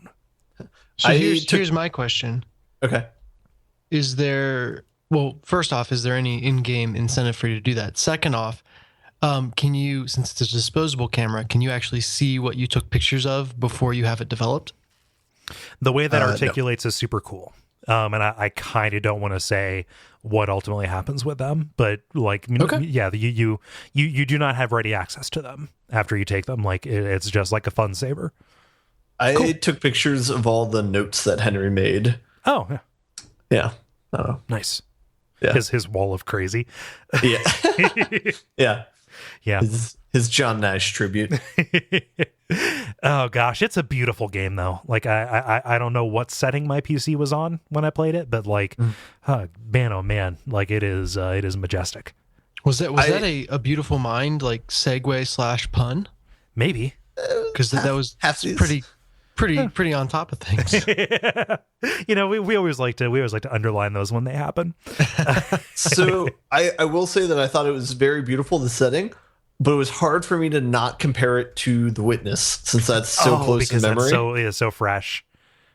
So here's my question. Okay. First off, is there any in-game incentive for you to do that? Second off, can you, since it's a disposable camera, can you actually see what you took pictures of before you have it developed? The way that articulates is super cool. And I kind of don't want to say what ultimately happens with them, but like, yeah, you do not have ready access to them after you take them. Like it's just like a fun saver. I took pictures of all the notes that Henry made. Oh, yeah. Yeah. Oh, nice. Yeah. His wall of crazy. Yeah. Yeah. Yeah. His John Nash tribute. Oh gosh, it's a beautiful game though. Like I don't know what setting my PC was on when I played it, but like, man, oh man, like it is majestic. Was that a beautiful mind like segue / pun? Maybe because that was pretty on top of things. we always like to underline those when they happen. So I will say that I thought it was very beautiful, the setting. But it was hard for me to not compare it to The Witness, since that's so close in memory. It's so fresh.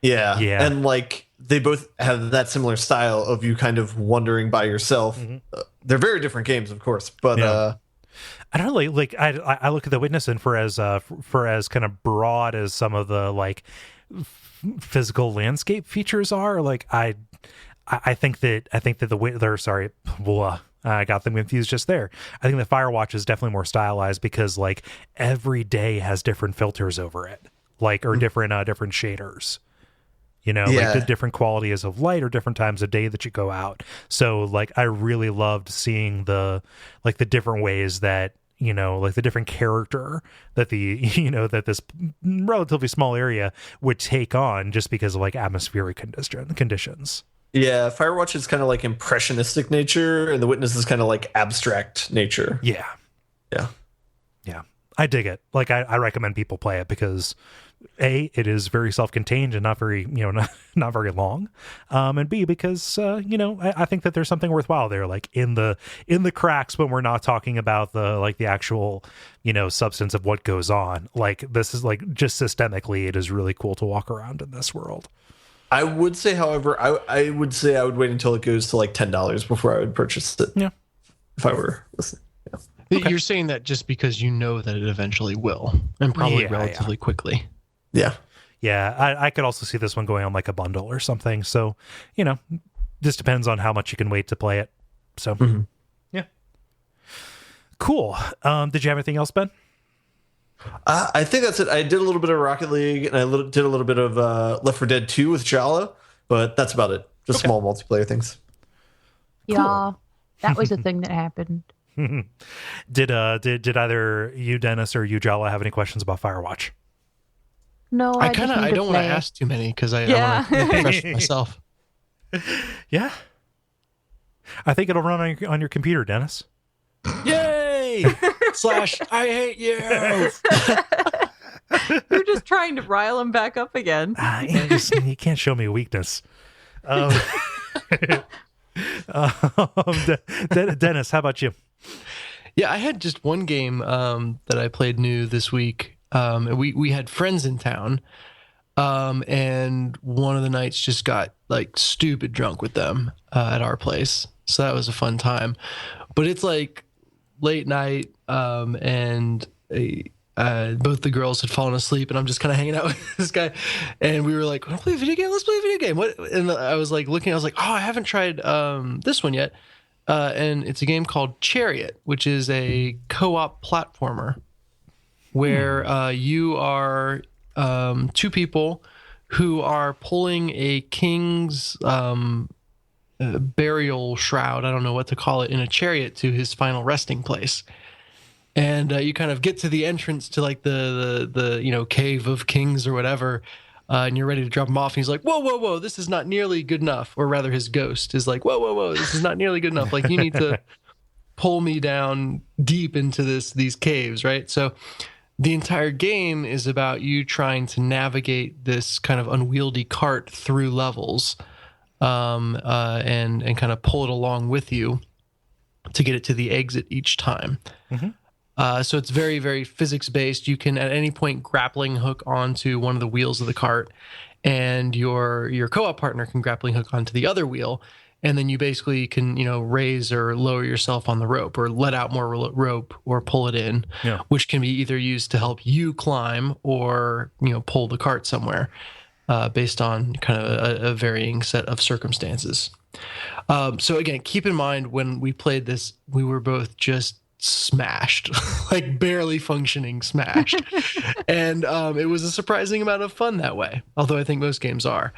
Yeah. And like they both have that similar style of you kind of wondering by yourself. They're very different games, of course, but I don't know, like I look at The Witness, and for as kind of broad as some of the like physical landscape features are, like I think that I got them confused just there. I think the Firewatch is definitely more stylized because like every day has different filters over it, like or different shaders. Like the different qualities of light or different times of day that you go out. So like I really loved seeing the different ways that like the different character that that this relatively small area would take on just because of like atmospheric conditions. Yeah, Firewatch is kind of like impressionistic nature, and The Witness is kind of like abstract nature. Yeah. I dig it. Like I recommend people play it because it is very self-contained and not very not very long, and B, because I think that there's something worthwhile there, like in the cracks when we're not talking about the actual substance of what goes on. Like this is like just systemically, it is really cool to walk around in this world. I would say, however, I would say I would wait until it goes to like $10 before I would purchase it. Yeah, if I were listening. Yeah. Okay. You're saying that just because you know that it eventually will, and probably relatively quickly. Yeah. I could also see this one going on like a bundle or something. So, this depends on how much you can wait to play it. So, yeah, cool. Did you have anything else, Ben? I think that's it. I did a little bit of Rocket League, and I did a little bit of Left 4 Dead 2 with Jala, but that's about it. Just small multiplayer things. Yeah, that was a thing that happened. Did either you, Dennis, or you, Jala, have any questions about Firewatch? No, I don't want to ask too many because I want to refresh myself. Yeah, I think it'll run on your computer, Dennis. Yay! / I hate you. You're just trying to rile him back up again. You can't show me a weakness. Dennis, how about you? Yeah, I had just one game that I played new this week. We had friends in town, and one of the nights just got like stupid drunk with them at our place. So that was a fun time. But it's like late night, and both the girls had fallen asleep, and I'm just kind of hanging out with this guy, and we were like, "Wanna play a video game? Let's play a video game." What? And I was like looking, I was like, "Oh, I haven't tried this one yet," and it's a game called Chariot, which is a co-op platformer. where you are two people who are pulling a king's burial shroud, I don't know what to call it, in a chariot to his final resting place. And you kind of get to the entrance to like the cave of kings or whatever, and you're ready to drop him off. And he's like, whoa, this is not nearly good enough. Or rather, his ghost is like, whoa, this is not nearly good enough. Like, you need to pull me down deep into these caves, right? So the entire game is about you trying to navigate this kind of unwieldy cart through levels, and kind of pull it along with you to get it to the exit each time. So it's very, very physics based. You can at any point grappling hook onto one of the wheels of the cart, and your co-op partner can grappling hook onto the other wheel. And then you basically can, raise or lower yourself on the rope, or let out more rope, or pull it in, which can be either used to help you climb or, pull the cart somewhere, based on kind of a varying set of circumstances. So again, keep in mind, when we played this, we were both just smashed, like barely functioning smashed. And it was a surprising amount of fun that way, although I think most games are.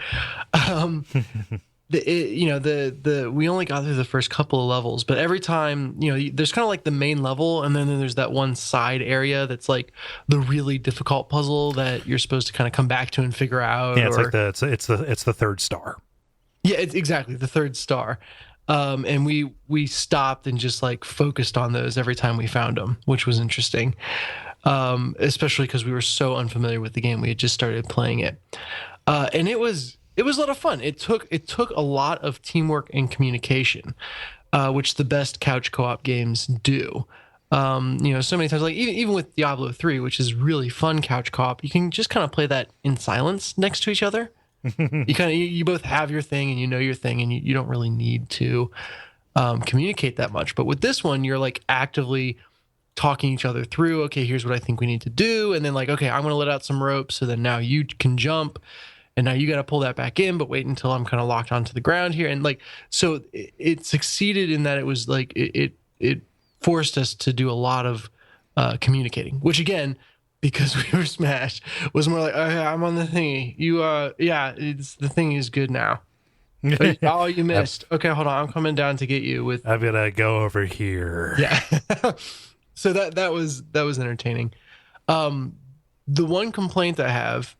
We only got through the first couple of levels, but every time, there's kind of like the main level, and then there's that one side area that's like the really difficult puzzle that you're supposed to kind of come back to and figure out. Yeah, it's the third star. Yeah, it's exactly the third star. And we stopped and just like focused on those every time we found them, which was interesting. Especially because we were so unfamiliar with the game. We had just started playing it. And it was a lot of fun. It took a lot of teamwork and communication, which the best couch co-op games do. So many times, like even with Diablo 3, which is really fun couch co-op, you can just kind of play that in silence next to each other. You both have your thing and your thing, and you don't really need to communicate that much. But with this one, you're like actively talking each other through, okay, here's what I think we need to do. And then like, okay, I'm going to let out some ropes, so then now you can jump. And now you got to pull that back in, but wait until I'm kind of locked onto the ground here. And like, so it succeeded in that it was like, it forced us to do a lot of communicating, which again, because we were smashed, was more like, okay, I'm on the thingy. The thing is good now. Oh, you missed. Okay, hold on. I'm coming down to get you with. I'm going to go over here. Yeah. So that was entertaining. The one complaint I have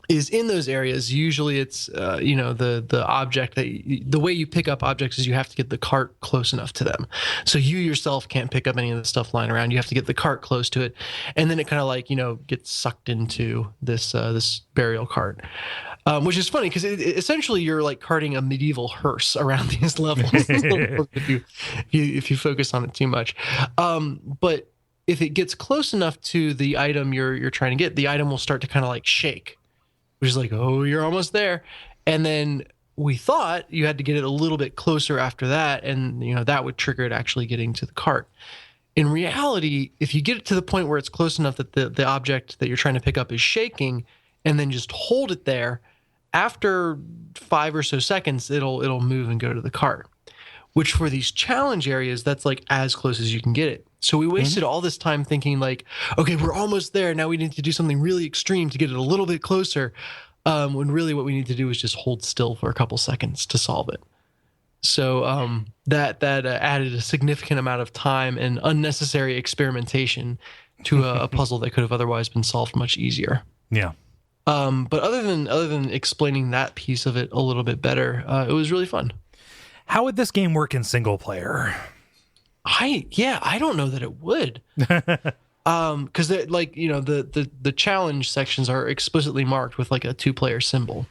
is in those areas, usually it's, the object the way you pick up objects is you have to get the cart close enough to them. So you yourself can't pick up any of the stuff lying around. You have to get the cart close to it. And then it kind of like, gets sucked into this burial cart, which is funny because essentially you're like carting a medieval hearse around these levels if you focus on it too much. But if it gets close enough to the item you're trying to get, the item will start to kind of like shake, which is like, oh, you're almost there. And then we thought you had to get it a little bit closer after that, and that would trigger it actually getting to the cart. In reality, if you get it to the point where it's close enough that the object that you're trying to pick up is shaking, and then just hold it there, after 5 or so seconds, it'll move and go to the cart. Which for these challenge areas, that's like as close as you can get it. So we wasted all this time thinking like, okay, we're almost there. Now we need to do something really extreme to get it a little bit closer. When really what we need to do is just hold still for a couple seconds to solve it. So that added a significant amount of time and unnecessary experimentation to a puzzle that could have otherwise been solved much easier. Yeah. But other than explaining that piece of it a little bit better, it was really fun. How would this game work in single player? I don't know that it would. Because the challenge sections are explicitly marked with like a 2-player symbol.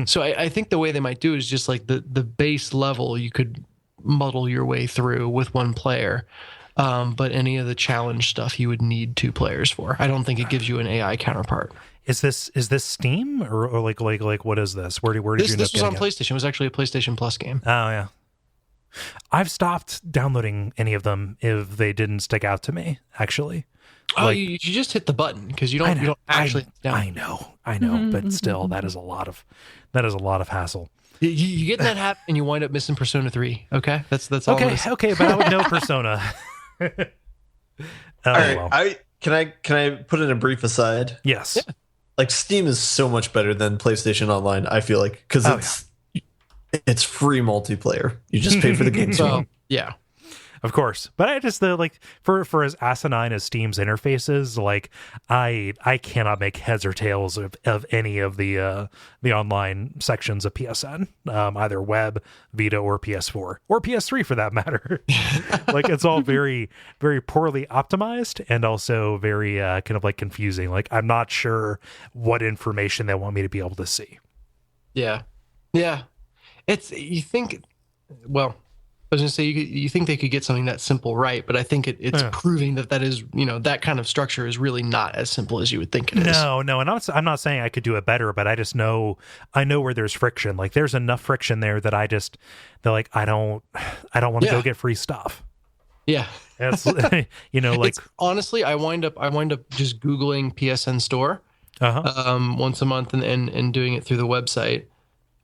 So I think the way they might do is just like the base level you could muddle your way through with 1 player. But any of the challenge stuff you would need 2 players for. I don't think it gives you an AI counterpart. Is this Steam or like what is this? Where did you end up This was on getting it? PlayStation. It was actually a PlayStation Plus game. Oh yeah. I've stopped downloading any of them if they didn't stick out to me, actually. Oh, you just hit the button because you don't actually. I know, but still, that is a lot of hassle. You get in that habit and you wind up missing Persona 3. Okay, that's all. Okay, but I would know Persona. All right, Can I put in a brief aside? Yes. Like Steam is so much better than PlayStation Online. I feel like because it's free multiplayer. You just pay for the games you Well, want. yeah. Of course, but I just like for as asinine as Steam's interfaces, like I cannot make heads or tails of any of the online sections of PSN, either web, Vita, or PS4 or PS3 for that matter. Like it's all very very poorly optimized and also very kind of like confusing. Like I'm not sure what information they want me to be able to see. Yeah. It's you think, well, I was going to say you think they could get something that simple right, but I think it's proving that is, that kind of structure is really not as simple as you would think it is. No, and I'm not saying I could do it better, but I just know where there's friction. Like there's enough friction there that I don't want to go get free stuff. Yeah. It's like it's, honestly, I wind up just Googling PSN Store once a month and doing it through the website.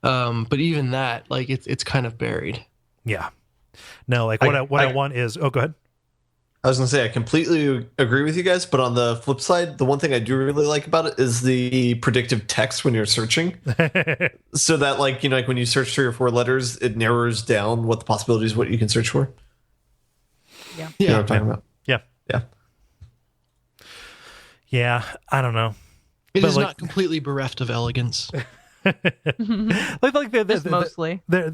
But even that, like it's kind of buried. Yeah. No, like what I want is go ahead. I was gonna say I completely agree with you guys, but on the flip side, the one thing I do really like about it is the predictive text when you're searching. So that like when you search 3 or 4 letters, it narrows down what the possibilities, what you can search for. Yeah. You know what I'm talking about? Yeah, I don't know. It is not completely bereft of elegance. like just mostly. They're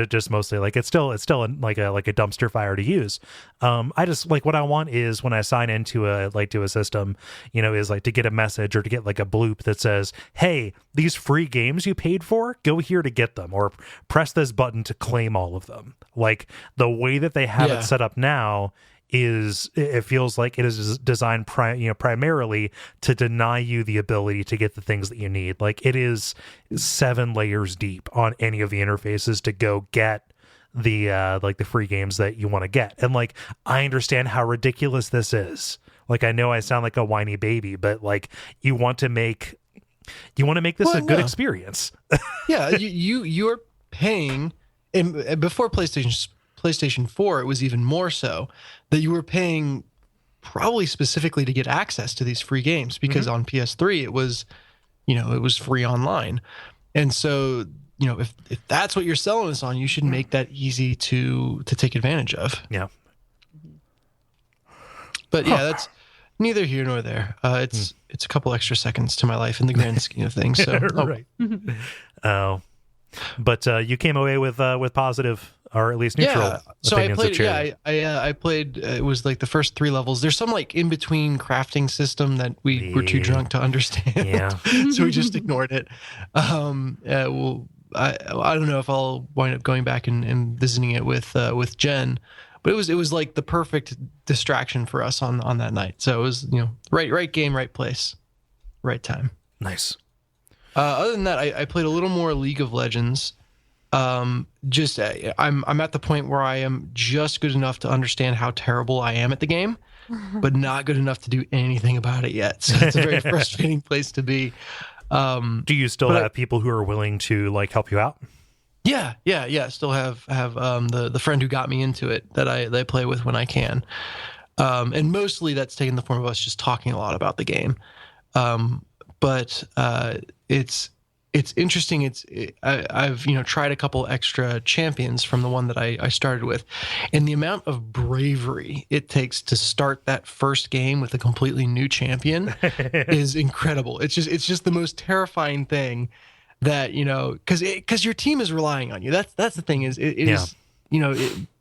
just mostly like it's still like a dumpster fire to use. I just like what I want is when I sign into a system, is like to get a message or to get like a bloop that says, "Hey, these free games you paid for, go here to get them, or press this button to claim all of them." Like the way that they have it set up now it feels like it is designed primarily to deny you the ability to get the things that you need. Like it is 7 layers deep on any of the interfaces to go get the like the free games that you want to get. And like I understand how ridiculous this is. Like I know I sound like a whiny baby, but like you want to make this a good experience. Yeah, you're paying, and before PlayStation 4, it was even more so that you were paying probably specifically to get access to these free games because on PS3 it was free online. And so, if that's what you're selling us on, you should make that easy to take advantage of. Yeah. But yeah, that's neither here nor there. It's a couple extra seconds to my life in the grand scheme of things. So right. Oh. But you came away with positive or at least neutral opinions. So I played. Of Chariot. I played. It was like the first 3 levels. There's some like in between crafting system that we were too drunk to understand. Yeah. So we just ignored it. Well, I don't know if I'll wind up going back and visiting it with Jen, but it was like the perfect distraction for us on that night. So it was right game, right place, right time. Nice. Other than that, I played a little more League of Legends. I'm at the point where I am just good enough to understand how terrible I am at the game, but not good enough to do anything about it yet. So it's a very frustrating place to be. Do you still have people who are willing to like help you out? Yeah. Still have the friend who got me into it that I play with when I can. And mostly that's taken the form of us just talking a lot about the game. But it's interesting. I've tried a couple extra champions from the one that I started with, and the amount of bravery it takes to start that first game with a completely new champion is incredible. It's just the most terrifying thing that because your team is relying on you. That's the thing is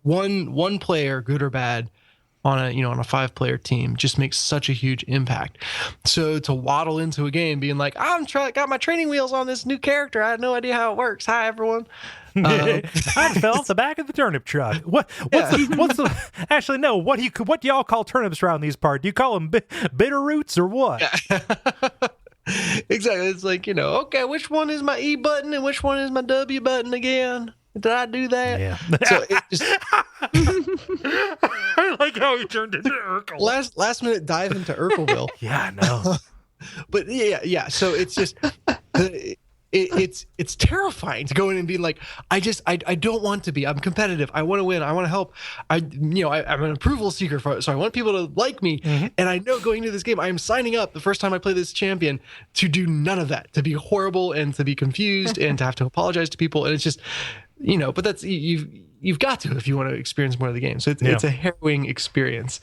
one player, good or bad, on a 5-player team just makes such a huge impact. So to waddle into a game being like, got my training wheels on this new character, I had no idea how it works. Hi everyone. I fell off the back of the turnip truck. Actually no, what do y'all call turnips around these parts? Do you call them bitter roots or what? Yeah. Exactly. It's like, okay, which one is my E button and which one is my W button again? Did I do that? Yeah. So it just I like how he turned into Urkel. Last minute dive into Urkelville. Yeah, I know. But yeah. So it's just it's terrifying to go in and be like, I don't want to be. I'm competitive. I want to win. I want to help. I'm an approval seeker, so I want people to like me. Mm-hmm. And I know going into this game, I am signing up the first time I play this champion to do none of that, to be horrible and to be confused and to have to apologize to people. And it's just, but that's you've got to if you want to experience more of the game. So it's a harrowing experience.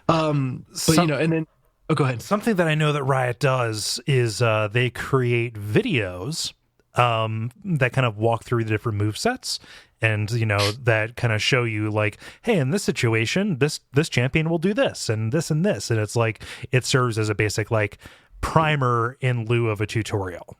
And then. Oh, go ahead. Something that I know that Riot does is they create videos that kind of walk through the different move sets and, that kind of show you like, hey, in this situation, this champion will do this and this and this. And it's like, it serves as a basic like primer in lieu of a tutorial.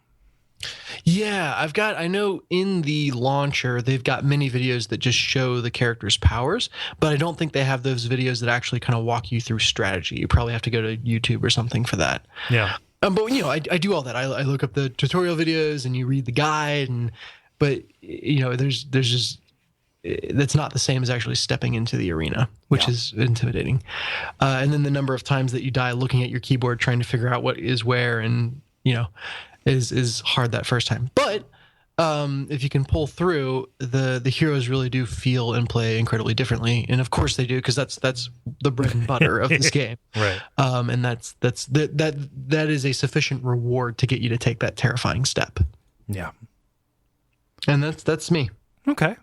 Yeah, I know in the launcher, they've got many videos that just show the character's powers, but I don't think they have those videos that actually kind of walk you through strategy. You probably have to go to YouTube or something for that. Yeah. But, I do all that. I look up the tutorial videos and you read the guide, but there's just, that's not the same as actually stepping into the arena, which is intimidating. And then the number of times that you die looking at your keyboard, trying to figure out what is where and, is hard that first time. But if you can pull through, the heroes really do feel and play incredibly differently, and of course they do, because that's the bread and butter of this game, right? And that is a sufficient reward to get you to take that terrifying step. Yeah, and that's me. Okay.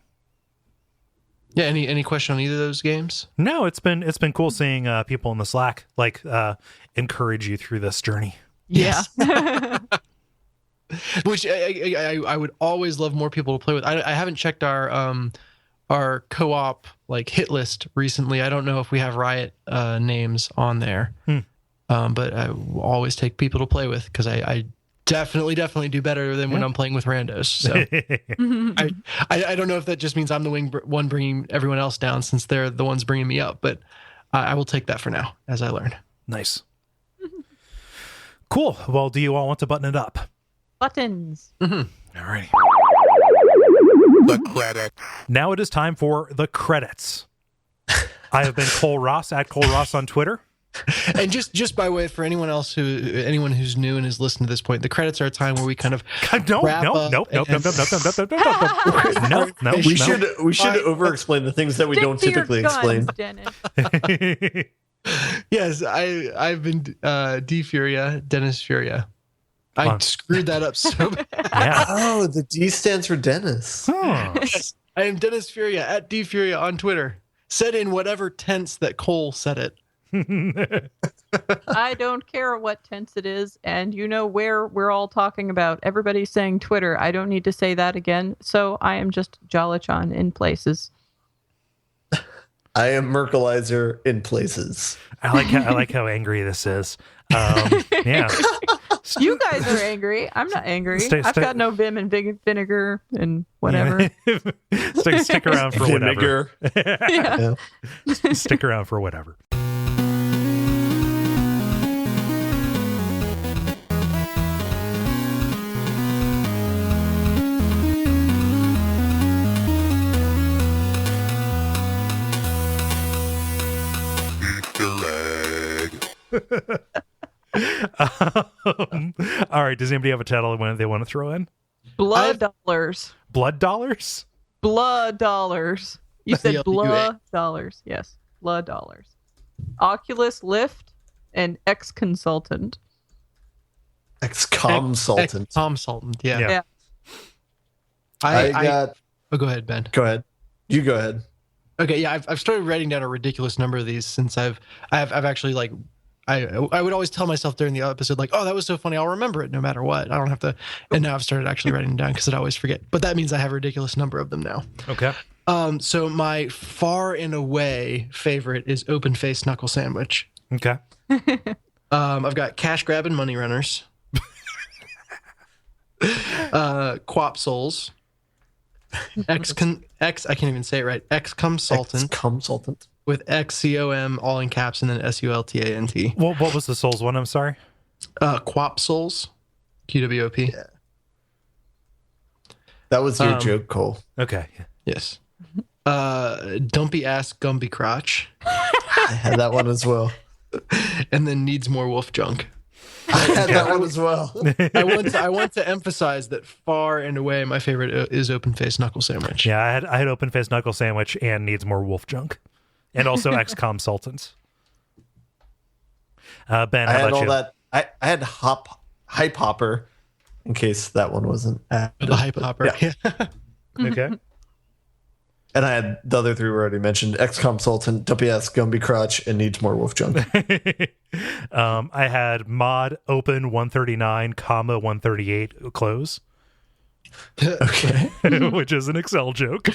Yeah. Any question on either of those games? No, it's been cool seeing people in the Slack like encourage you through this journey. Yeah. Which I would always love more people to play with. I haven't checked our co-op like hit list recently. I don't know if we have Riot names on there, but I will always take people to play with because I definitely do better than when I'm playing with randos. So I don't know if that just means I'm the one bringing everyone else down since they're the ones bringing me up, but I will take that for now as I learn. Nice. Cool. Well, do you all want to button it up? Buttons. Mm-hmm. All right. The credits. Now it is time for the credits. I have been Cole Ross at Cole Ross on Twitter. And just by way for anyone who's new and has listened to this point, the credits are a time where we kind of No. We should over-explain the things that we don't typically explain. Dennis. Yes, I've been D Furia, Dennis Furia. I screwed that up so bad. Yeah. Oh, the D stands for Dennis. Huh. Yes, I am Dennis Furia at D Furia on Twitter. Said in whatever tense that Cole said it. I don't care what tense it is, and where we're all talking about. Everybody's saying Twitter. I don't need to say that again, so I am just Jala-chan in places. I am Merkelizer in places. I like how angry this is. Yeah. You guys are angry. I'm not angry. I've got no vim and vinegar and whatever. Yeah. Stick around for whatever. Yeah. Stick around for whatever. All right. Does anybody have a title they want to throw in? Blood dollars. Blood dollars? Blood dollars. You said blood dollars. Yes. Blood dollars. Oculus Lift and X-Consultant. X-Consultant. X-Consultant, yeah. Yeah. I got... Oh, go ahead, Ben. Go ahead. You go ahead. Okay, yeah, I've started writing down a ridiculous number of these since I've actually like I would always tell myself during the episode like, oh, that was so funny, I'll remember it no matter what. I don't have to. And now I've started actually writing them down because I always forget. But that means I have a ridiculous number of them now. Okay. So my far and away favorite is Open Face Knuckle Sandwich. Okay. I've got Cash Grab and Money Runners. Quap Souls. I can't even say it right. X-Consultant. X-Consultant. With XCOM all in caps and then SULTANT. Well, what was the Souls one? I'm sorry. Quap Souls. QWOP. Yeah. That was your joke, Cole. Okay. Yes. Dumpy Ass Gumby Crotch. I had that one as well. And then Needs More Wolf Junk. I had that one as well. I want to emphasize that far and away my favorite is Open Face Knuckle Sandwich. Yeah, I had Open Face Knuckle Sandwich and Needs More Wolf Junk, and also XCOM Sultans. Ben, I how had about all you? that. I had Hype Hopper, in case that one wasn't added. The Hype Hopper. Yeah. Okay. And I had the other three we already mentioned: XCOM Sultan, WS Gumby Crotch, and Needs More Wolf Junk. I had mod open 139, comma 138 close, Okay. which is an Excel joke.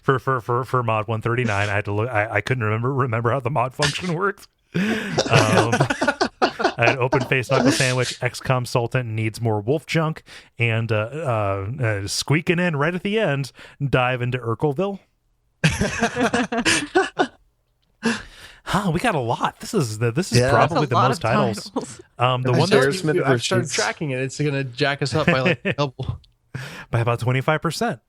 For mod 139, I had to look. I couldn't remember how the mod function worked. I had Open Face Knuckle Sandwich, XCOM Sultan, Needs More Wolf Junk, and squeaking in right at the end, dive into Urkelville. We got a lot. This is probably the most titles. The one Sarah that Smith I've started versus- tracking it. It's going to jack us up by like double. by about 25%.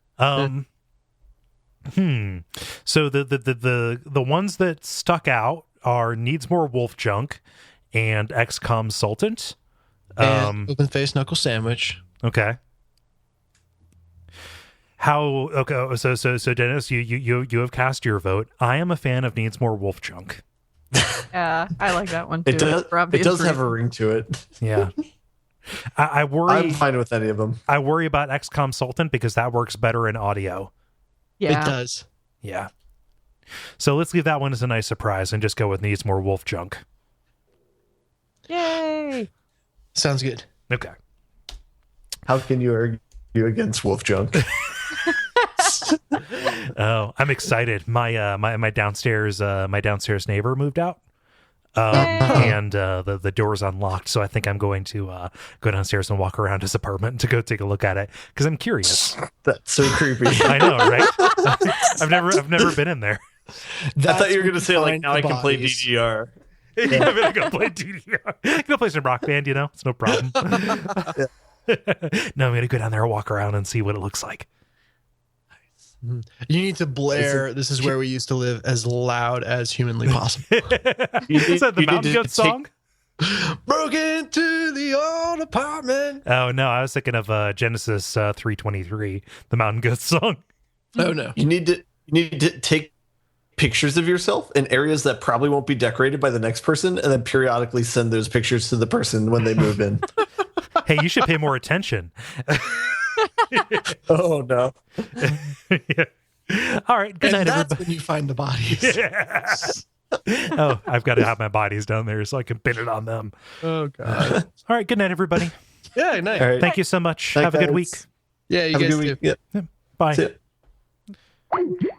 So the ones that stuck out are Needs More Wolf Junk and XCOM Sultan. And Open Face Knuckle Sandwich. Okay. So Dennis, you have cast your vote. I am a fan of Needs More Wolf Junk. Yeah, I like that one too. It does. for It obvious does have a reasons. ring to it. Yeah. I worry. I'm fine with any of them. I worry about XCOM Sultan because that works better in audio. Yeah. It does. Yeah. So let's leave that one as a nice surprise and just go with Needs More Wolf Junk. Yay! Sounds good. Okay. How can you argue against Wolf Junk? Oh, I'm excited. My downstairs neighbor moved out. Yay. And the door's unlocked, so I think I'm going to go downstairs and walk around his apartment to go take a look at it because I'm curious. That's so creepy. I know, right? I've never been in there. I thought you were going to say, like, find now the I can play bodies. DDR. I'm gonna go play DDR. I'm gonna play some Rock Band, it's no problem. No, I'm gonna go down there and walk around and see what it looks like. You need to blare "This Is Where We Used to Live" as loud as humanly possible. Is that the you need Mountain to Goat song? Broke into the old apartment. Oh no, I was thinking of Genesis 3:23, the Mountain Goat song. Oh no. You need to take pictures of yourself in areas that probably won't be decorated by the next person, and then periodically send those pictures to the person when they move in. Hey, you should pay more attention. Oh no. Yeah. All right, good And night, that's everybody. when you find the bodies. Oh, I've got to have my bodies down there so I can pin it on them. Oh god. All right, good night, everybody. Yeah. Nice. All right. Thank you so much. Night, Have a good guys. week. Yeah. You Have a guys good too. week. Yeah. Bye. See ya.